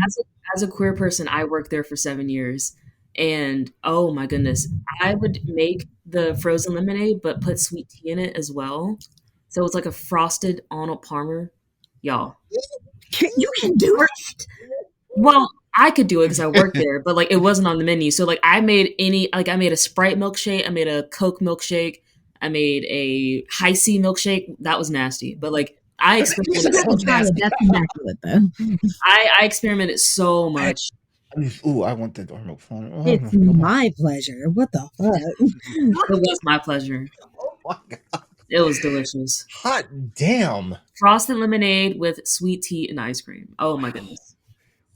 As a queer person, I worked there for 7 years, and oh my goodness, I would make the frozen lemonade but put sweet tea in it as well, so it's like a frosted Arnold Palmer. Y'all, you can do it. Well, I could do it because I worked there, but like it wasn't on the menu. So like I made a Sprite milkshake, I made a Coke milkshake, I made a High C milkshake. That was nasty, but like I experimented. That's immaculate though. I experimented so much. I want the Arnold Palmer. Oh, it's my pleasure. What the fuck? It was my pleasure. Oh my god, it was delicious. Hot damn! Frosted lemonade with sweet tea and ice cream. Oh my goodness.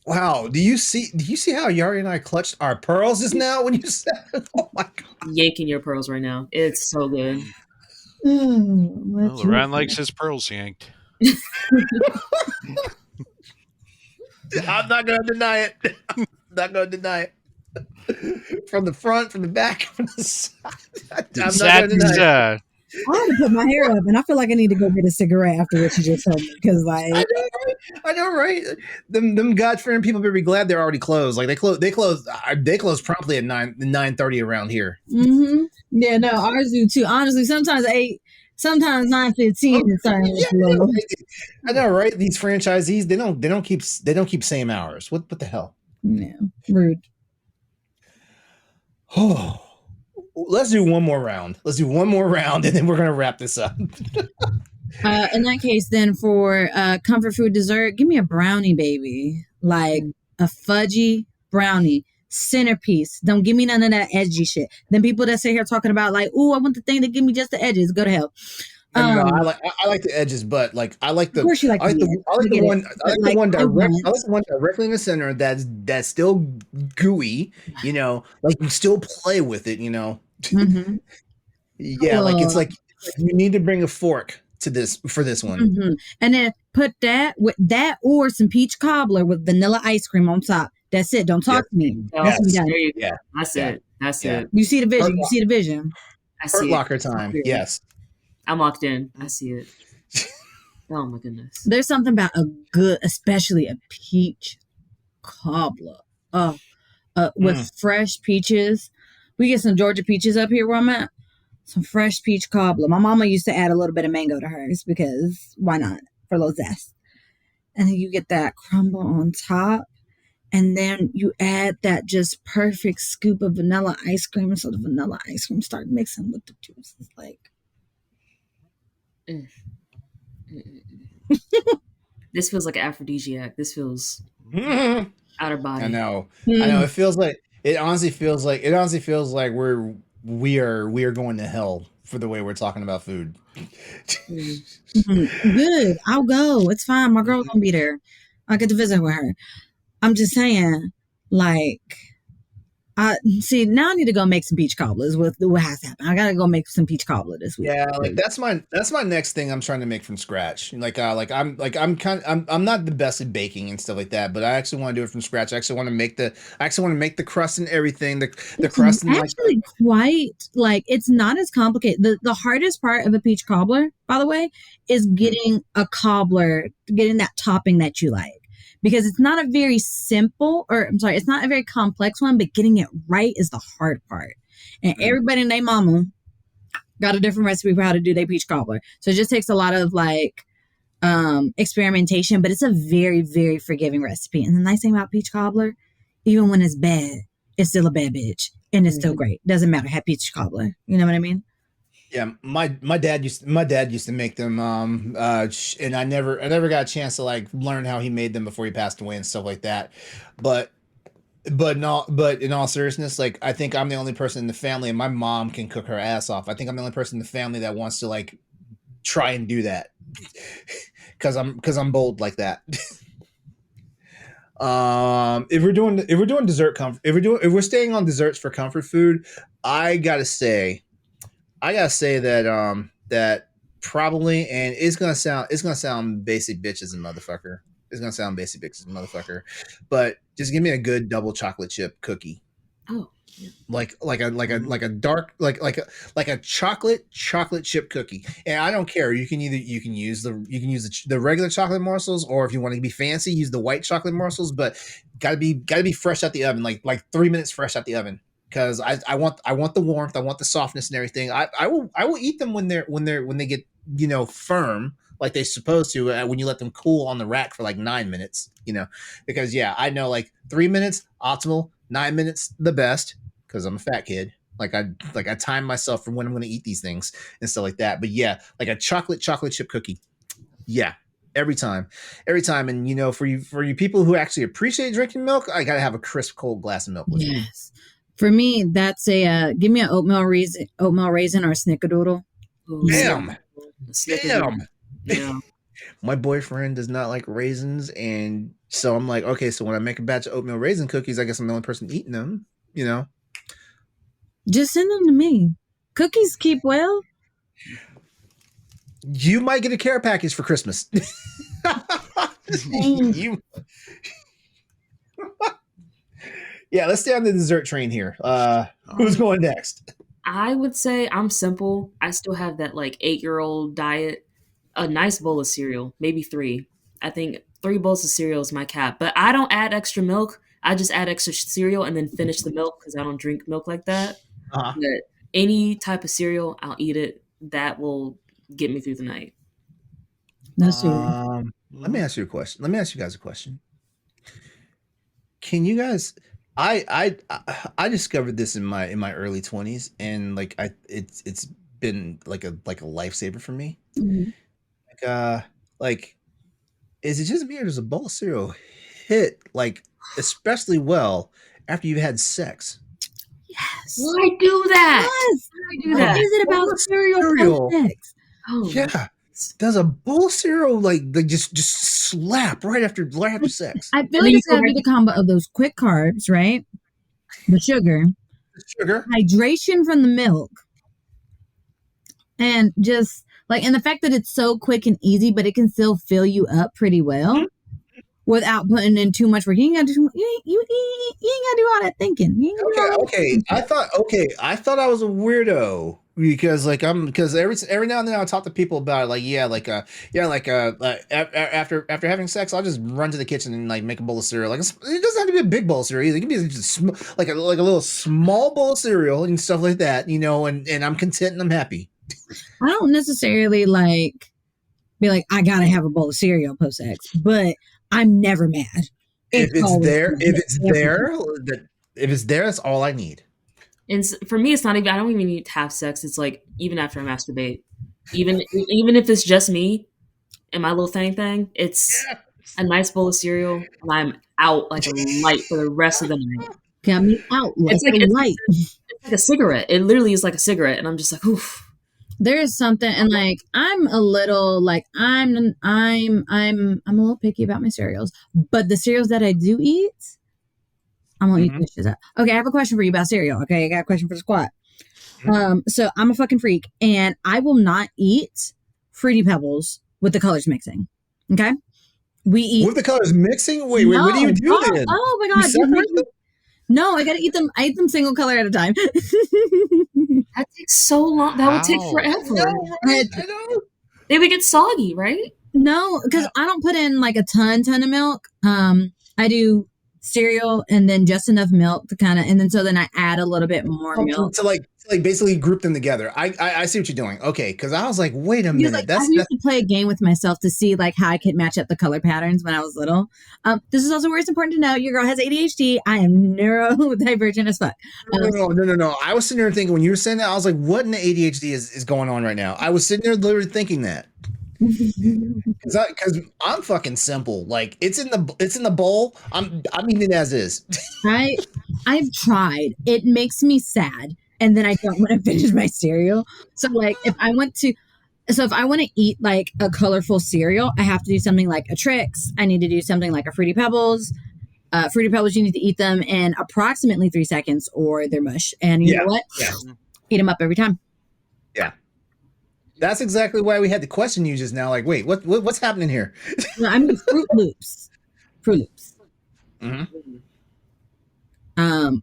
Wow, do you see how Yarri and I clutched our pearls just now when you said it? Oh my god. Yanking your pearls right now. It's so good. LeRon likes his pearls yanked. I'm not gonna deny it. I'm not gonna deny it. From the front, from the back, from the side. I'm not gonna deny it. I had to put my hair up, and I feel like I need to go get a cigarette after what you just told me. Because, like, I know, right? Them God-fearing people better be glad they're already closed. Like they close promptly at 9:30 around here. Mm-hmm. Yeah, no, ours do too. Honestly, sometimes 8, sometimes 9:15. I know, right? These franchisees, they don't keep same hours. What the hell? Yeah, rude. Oh. Let's do one more round. And then we're gonna wrap this up. In that case, then for comfort food dessert, give me a brownie, baby. Like a fudgy brownie, centerpiece. Don't give me none of that edgy shit. Then people that sit here talking about like, oh, I want the thing that give me just the edges. Go to hell. I like the edges, but like I like the one directly in the center that's still gooey, like you still play with it, Mm-hmm. Yeah, like it's like you need to bring a fork to this for this one. Mm-hmm. And then put that with that or some peach cobbler with vanilla ice cream on top. That's it. Don't talk to me. That's it. That's it. You see the vision. You see the vision. I see Hurt Locker time. Yes. I'm locked in. I see it. Oh my goodness. There's something about a good, especially a peach cobbler. With fresh peaches. We get some Georgia peaches up here where I'm at. Some fresh peach cobbler. My mama used to add a little bit of mango to hers because why not? For a little zest. And then you get that crumble on top. And then you add that just perfect scoop of vanilla ice cream. And so the vanilla ice cream start mixing with the juices. Like, this feels like an aphrodisiac. This feels out of body. I know. It honestly feels like we are going to hell for the way we're talking about food. Good. I'll go. It's fine. My girl's gonna be there. I'll get to visit with her. I'm just saying, like, See, now I need to go make some peach cobblers with what has happened. I gotta go make some peach cobbler this week. Yeah, like that's my next thing I'm trying to make from scratch. I'm not the best at baking and stuff like that, but I actually want to do it from scratch. I actually want to make the crust and everything. The crust and actually quite like it's not as complicated. The hardest part of a peach cobbler, by the way, is getting a cobbler, getting that topping that you like. Because it's not a very simple, or I'm sorry, it's not a very complex one, but getting it right is the hard part. And everybody and their mama got a different recipe for how to do their peach cobbler. So it just takes a lot of like experimentation, but it's a very, very forgiving recipe. And the nice thing about peach cobbler, even when it's bad, it's still a bad bitch. And it's still great. Doesn't matter. Have peach cobbler. You know what I mean? Yeah, my dad used to make them, and I never got a chance to like learn how he made them before he passed away and stuff like that. But in all seriousness, like I think I'm the only person in the family, and my mom can cook her ass off. I think I'm the only person in the family that wants to like try and do that because I'm bold like that. If we're doing dessert comfort, if we're staying on desserts for comfort food, I gotta say that that probably, and it's gonna sound basic bitch as a motherfucker. It's gonna sound basic bitch as a motherfucker, but just give me a good double chocolate chip cookie. Oh, yeah. like a dark like a chocolate chip cookie. And I don't care. You can use the regular chocolate morsels, or if you want to be fancy, use the white chocolate morsels. But gotta be fresh out the oven, like 3 minutes fresh out the oven. Because I want the warmth, I want the softness and everything. I will eat them when they get firm like they're supposed to, when you let them cool on the rack for like 9 minutes. Because I know like 3 minutes optimal, 9 minutes the best. Because I'm a fat kid. Like I time myself for when I'm going to eat these things and stuff like that. But yeah, like a chocolate chip cookie. Yeah. Every time. And for you people who actually appreciate drinking milk, I gotta have a crisp cold glass of milk with me. Yes. For me, that's give me an oatmeal raisin or a snickerdoodle. Damn. Yeah. My boyfriend does not like raisins, and so I'm like, okay, so when I make a batch of oatmeal raisin cookies, I guess I'm the only person eating them. Just send them to me. Cookies keep well. You might get a care package for Christmas. Yeah, let's stay on the dessert train here. Who's going next? I would say I'm simple. I still have that like 8-year-old diet. A nice bowl of cereal, maybe 3. I think 3 bowls of cereal is my cap. But I don't add extra milk. I just add extra cereal and then finish the milk because I don't drink milk like that. But any type of cereal, I'll eat it. That will get me through the night. No cereal. Let me ask you a question. Let me ask you guys a question. Can you guys? I discovered this in my early 20s, and like it's been like a lifesaver for me. Mm-hmm. Like is it just me, or does a bowl of cereal hit like especially well after you've had sex? Yes. Why do that? Yes. Why do that? What is it about cereal? Sex? Oh yeah. Does a bowl of cereal like just slap right after sex? I feel like it's gotta be the combo of those quick carbs, right? The sugar, hydration from the milk, and just like, and the fact that it's so quick and easy, but it can still fill you up pretty well without putting in too much work. You ain't gotta do all that thinking. Okay. I thought I was a weirdo. Because every now and then I'll talk to people about it, after having sex, I'll just run to the kitchen and like make a bowl of cereal. Like it doesn't have to be a big bowl of cereal. It can be just like a little small bowl of cereal and stuff like that, and I'm content and I'm happy. I don't necessarily be like, I gotta have a bowl of cereal post sex, but I'm never mad. If it's there, that's all I need. And for me, it's not even, I don't even need to have sex. It's like, even after I masturbate, even if it's just me and my little thing, it's a nice bowl of cereal and I'm out like a light for the rest of the night. Got me out like a light. It's like a cigarette. It literally is like a cigarette. And I'm just like, oof. There is something, and like, I'm a little like, I'm a little picky about my cereals, but the cereals that I do eat, I'm gonna eat this shit up. Okay, I have a question for you about cereal. Okay, I got a question for the squad. So I'm a fucking freak, and I will not eat Fruity Pebbles with the colors mixing. Okay, we eat with the colors mixing. Wait, what do you do then? Oh my god! No, I gotta eat them. I eat them single color at a time. That takes so long. That would take forever. I know. They would get soggy, right? No, because I don't put in like a ton of milk. I do cereal and then just enough milk to kind of, and then I add a little bit more milk to like basically group them together. I see what you're doing. Okay, because I was like, wait a minute. I used to play a game with myself to see like how I could match up the color patterns when I was little. This is also where it's important to know your girl has ADHD. I am neurodivergent as fuck. No. I was sitting there thinking when you were saying that, I was like, what in the ADHD is going on right now? I was sitting there literally thinking that. Because I'm fucking simple. Like it's in the bowl. I'm eating it as is. I've tried. It makes me sad, and then I don't want to finish my cereal. So like if I want to eat like a colorful cereal, I have to do something like a Trix. I need to do something like a Fruity Pebbles. Fruity Pebbles, you need to eat them in approximately 3 seconds, or they're mush. And you know what? Yeah. Eat them up every time. Yeah. That's exactly why we had to question you just now. Like, wait, what's happening here? No, I mean Fruit Loops. Fruit Loops. Mm-hmm.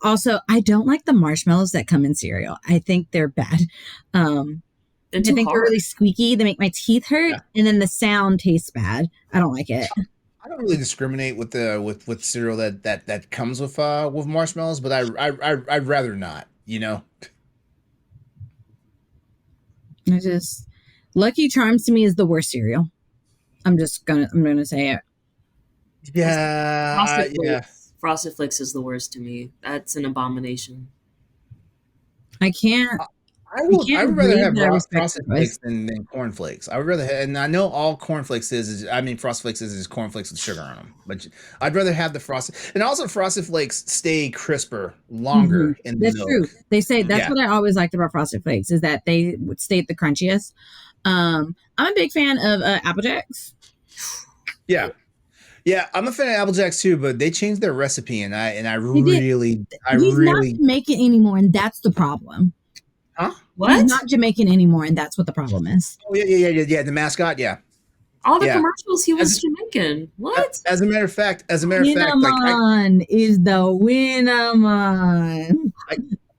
Also, I don't like the marshmallows that come in cereal. I think they're bad. I think they're really squeaky. They make my teeth hurt, and then the sound tastes bad. I don't like it. I don't really discriminate with cereal that comes with marshmallows, but I'd rather not. You know. Lucky Charms to me is the worst cereal. I'm gonna say it. Yeah. Frosted Flakes is the worst to me. That's an abomination. I can't. I would rather have Frosted Flakes than Corn Flakes. I would rather and I know all Corn Flakes Frosted Flakes is Corn Flakes with sugar on them. But I'd rather have the Frosted, and also Frosted Flakes stay crisper longer in the milk. That's true. They say that's what I always liked about Frosted Flakes is that they would stay the crunchiest. I'm a big fan of Apple Jacks. Yeah, I'm a fan of Apple Jacks too, but they changed their recipe, and I really not Jamaican anymore, and that's the problem. Huh? What? He's not Jamaican anymore, and that's what the problem is. Oh yeah. The mascot, yeah. All the commercials, he was Jamaican. What? As a matter of fact, is the Winnaman.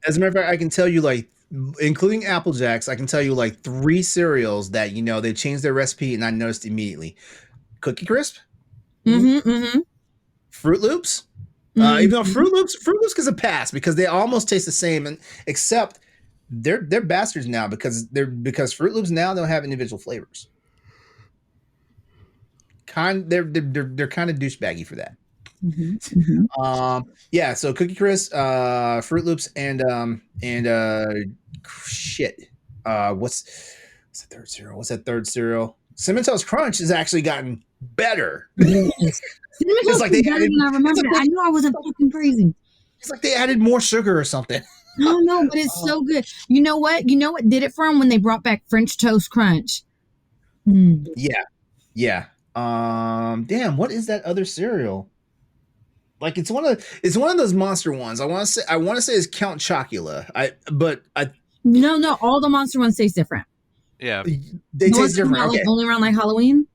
As a matter of fact, I can tell you, like, including Apple Jacks, I can tell you like 3 cereals that they changed their recipe, and I noticed immediately. Cookie Crisp, Fruit Loops. Even though Fruit Loops gets a pass because they almost taste the same, and except they're bastards now because Fruit Loops now don't have individual flavors. They're kind of douchebaggy for that. So Cookie Crisp, Fruit Loops, and what's the third cereal? What's that third cereal? Cinnamon Toast Crunch has actually gotten better. It's like they added, I remember that. I knew I wasn't fucking crazy. It's like they added more sugar or something. No, but it's so good. You know what did it for them when they brought back French Toast Crunch? Yeah. Damn, what is that other cereal? Like it's one of those monster ones. I want to say it's Count Chocula. No, all the monster ones taste different. Yeah, they taste different. Okay. Only around like Halloween.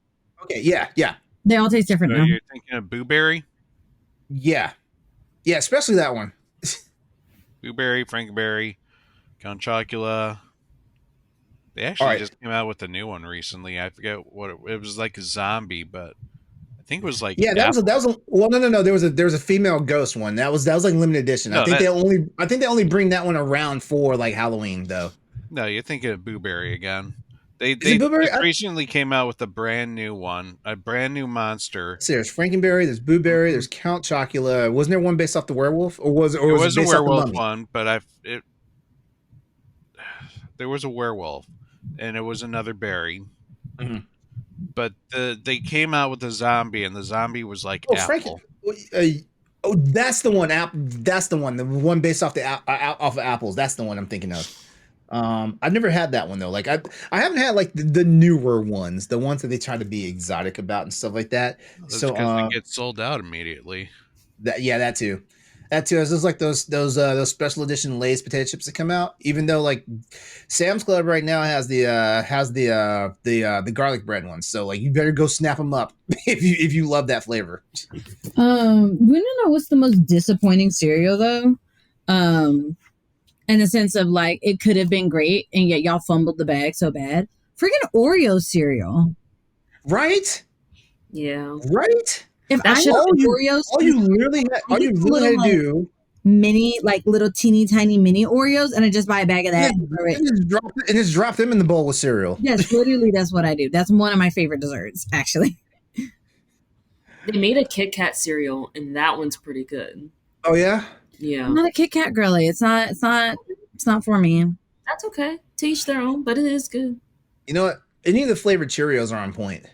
Okay, yeah. They all taste different. So you're thinking of Boo Berry? Yeah, especially that one. Boo Berry, Frankenberry, Count Chocula. They actually just came out with a new one recently. I forget what it was, like a zombie, but I think it was like that was a well no there was a female ghost one that was like limited edition. No, I think they only bring that one around for like Halloween though. No, you're thinking of Boo Berry again. They recently came out with a brand new one, a brand new monster. See, there's Frankenberry, there's Boo Berry, there's Count Chocula. Wasn't there one based off the werewolf, or was it a werewolf one? But there was a werewolf, and it was another berry. Mm-hmm. But they came out with a zombie, and the zombie was like apple. That's the one. That's the one. The one based off off of apples. That's the one I'm thinking of. I've never had that one though. Like I haven't had like the newer ones, the ones that they try to be exotic about and stuff like that. That's because they get sold out immediately. That too. That too. It's just like those special edition Lay's potato chips that come out. Even though like Sam's Club right now has the garlic bread ones, so like you better go snap them up if you love that flavor. We don't know what's the most disappointing cereal though. In the sense of like it could have been great and yet y'all fumbled the bag so bad. Freaking Oreo cereal, right? Yeah, right. If I had Oreos, all you really had to do. Mini, like little teeny tiny mini Oreos, and I just buy a bag of that and just drop them in the bowl with cereal. Yes, literally, that's what I do. That's one of my favorite desserts, actually. They made a Kit Kat cereal, and that one's pretty good. Oh yeah, yeah. I'm not a Kit Kat girly. It's not for me. That's okay. To each their own, but it is good. You know what? Any of the flavored Cheerios are on point,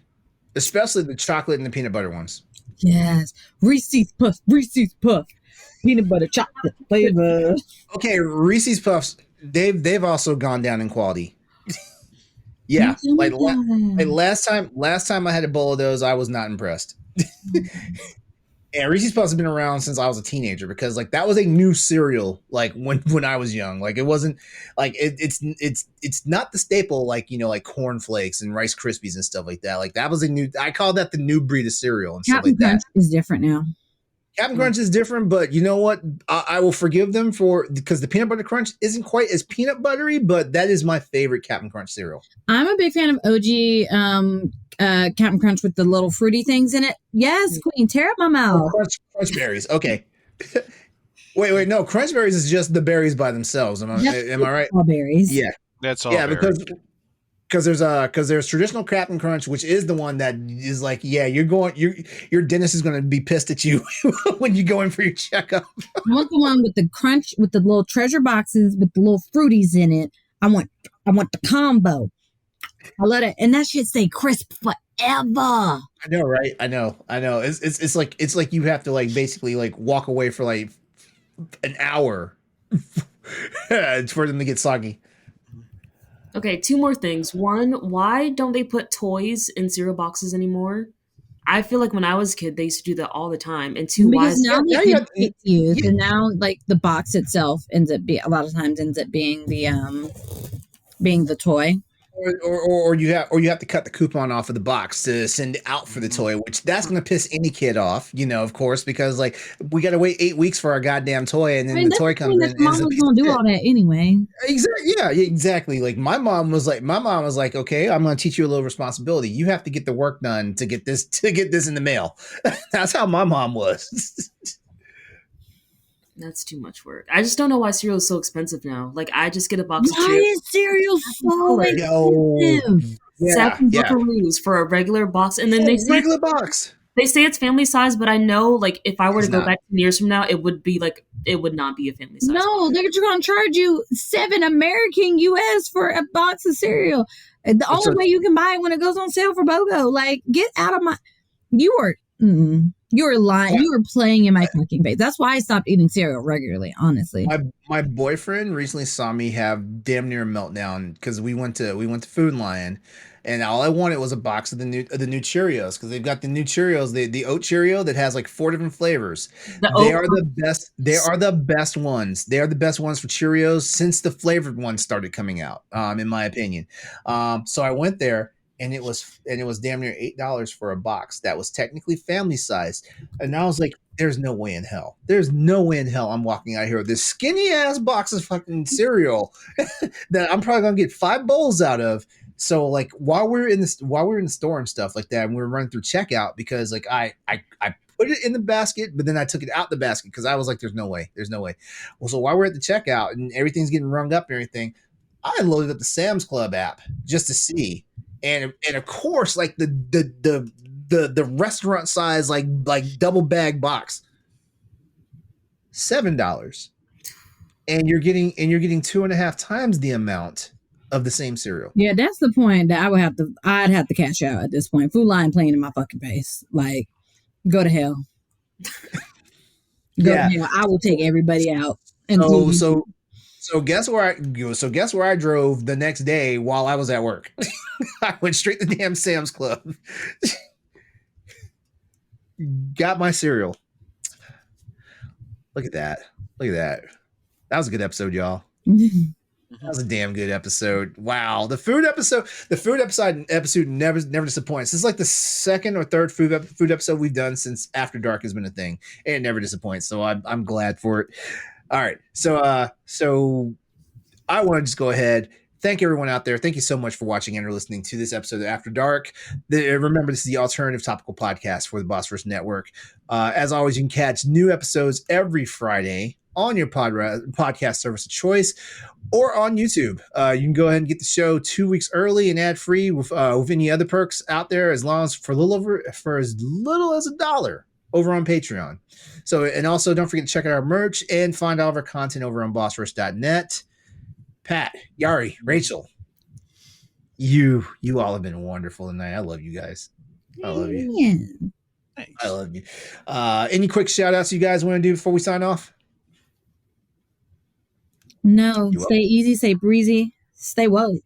especially the chocolate and the peanut butter ones. Yes, Reese's Puff, peanut butter chocolate flavor. Okay, Reese's Puffs. They've also gone down in quality. Yeah, like last time I had a bowl of those, I was not impressed. And Reese's Puffs have been around since I was a teenager because like that was a new cereal. Like when I was young, like it wasn't like it's not the staple like like Corn Flakes and Rice Krispies and stuff like that. Like that was I call that the new breed of cereal and Captain stuff like Crunch that. Is different now. Captain Crunch is different, but you know what? I will forgive them because the peanut butter crunch isn't quite as peanut buttery, but that is my favorite Captain Crunch cereal. I'm a big fan of OG Captain Crunch with the little fruity things in it. Yes, Queen, tear up my mouth. Crunch berries. Okay. wait, no, Crunch berries is just the berries by themselves. Am I right? All berries. Yeah, that's all. Yeah, because there's traditional Captain Crunch, which is the one that is like, yeah, your dentist is going to be pissed at you when you go in for your checkup. I want the one with the crunch with the little treasure boxes with the little fruities in it. I want the combo. I love it, and that shit stay crisp forever. I know, right? I know. It's like you have to like basically like walk away for like an hour for them to get soggy. Okay, 2 more things. 1, why don't they put toys in cereal boxes anymore? I feel like when I was a kid, they used to do that all the time. And 2, because now they get used, and now like the box itself ends up being the toy. Or you have to cut the coupon off of the box to send out for the toy, which that's going to piss any kid off, of course, because like we got to wait 8 weeks for our goddamn toy, and then the toy comes in. Mom was going to do all that anyway. Exactly. Yeah, exactly. Like my mom was like, okay, I'm going to teach you a little responsibility. You have to get the work done to get this in the mail. That's how my mom was. That's too much work. I just don't know why cereal is so expensive now. Like, I just get a box of Why is cereal so expensive? $7 for a regular box, and then they say regular box. They say it's family size, but I know, like, if I were to go back 10 years from now, it would not be a family size. No, they're going to charge you $7 American US for a box of cereal. The only way you can buy it when it goes on sale for BOGO. Like, get out of my. You are lying. You were playing in my fucking face. That's why I stopped eating cereal regularly, honestly. My boyfriend recently saw me have damn near a meltdown because we went to Food Lion, and all I wanted was a box of the new Cheerios because they've got the new Cheerios, the oat Cheerio that has like 4 different flavors. They are the best. They are the best ones. They are the best ones for Cheerios since the flavored ones started coming out. In my opinion, so I went there. And it was damn near $8 for a box that was technically family size. And I was like, there's no way in hell. There's no way in hell I'm walking out here with this skinny ass box of fucking cereal that I'm probably gonna get 5 bowls out of. So like while we're in the store and stuff like that, and we were running through checkout because like I put it in the basket, but then I took it out the basket because I was like, there's no way. Well, so while we're at the checkout and everything's getting rung up and everything, I loaded up the Sam's Club app just to see. And of course, like the restaurant size, like double bag box, $7, and you're getting 2.5 times the amount of the same cereal. Yeah, that's the point that I'd have to cash out at this point. Food Lion playing in my fucking face. Like, go to hell. Go to hell. I will take everybody out. So guess where I drove the next day while I was at work. I went straight to damn Sam's Club. Got my cereal. Look at that. Look at that. That was a good episode, y'all. That was a damn good episode. Wow. The food episode never disappoints. This is like the second or third food episode we've done since After Dark has been a thing. And it never disappoints. So I'm glad for it. All right. So I want to just go ahead. Thank everyone out there. Thank you so much for watching and or listening to this episode of After Dark. Remember, this is the alternative topical podcast for the Bosphorus Network. As always, you can catch new episodes every Friday on your podcast service of choice or on YouTube. You can go ahead and get the show 2 weeks early and ad free with any other perks out there, as as little as $1 over on Patreon. So, and also don't forget to check out our merch and find all of our content over on bosphorus.net. Pat, Yarri, Rachel, you all have been wonderful tonight. I love you guys. I love you. Yeah. Thanks. I love you. Any quick shout outs you guys want to do before we sign off? No, stay easy, stay breezy, stay woke.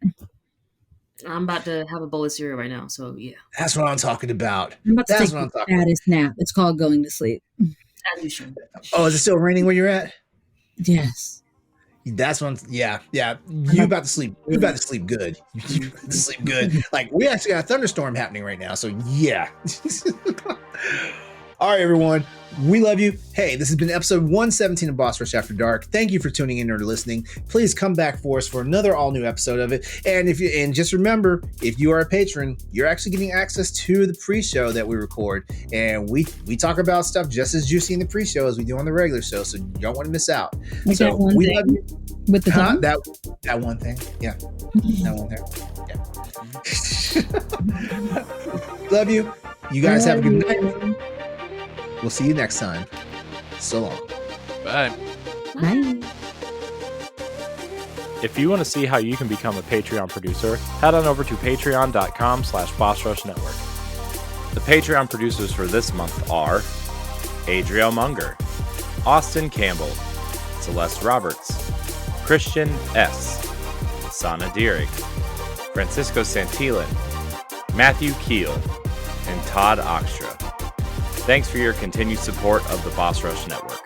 I'm about to have a bowl of cereal right now, so yeah. That's what I'm talking about. I'm about to That's take what I'm the talking about. fattest nap. It's called going to sleep. As you should. Oh, is it still raining where you're at? Yes. That's one. Yeah. You about to sleep. You about to sleep good. You about to sleep good. Like, we actually got a thunderstorm happening right now. So yeah. All right, everyone. We love you. Hey, this has been episode 117 of Bosphorus After Dark. Thank you for tuning in or listening. Please come back for us for another all-new episode of it. And just remember, if you are a patron, you're actually getting access to the pre-show that we record. And we talk about stuff just as juicy in the pre-show as we do on the regular show. So you don't want to miss out. Like so that one we thing love you. with the tongue? That one thing. Yeah. That one there. Yeah. Love you. You guys have a good night. We'll see you next time. So long. Bye. Bye. If you want to see how you can become a Patreon producer, head on over to patreon.com/BossRushNetwork. The Patreon producers for this month are Adriel Munger, Austin Campbell, Celeste Roberts, Christian S., Sana Dierig, Francisco Santillan, Matthew Keel, and Todd Oxtra. Thanks for your continued support of the Boss Rush Network.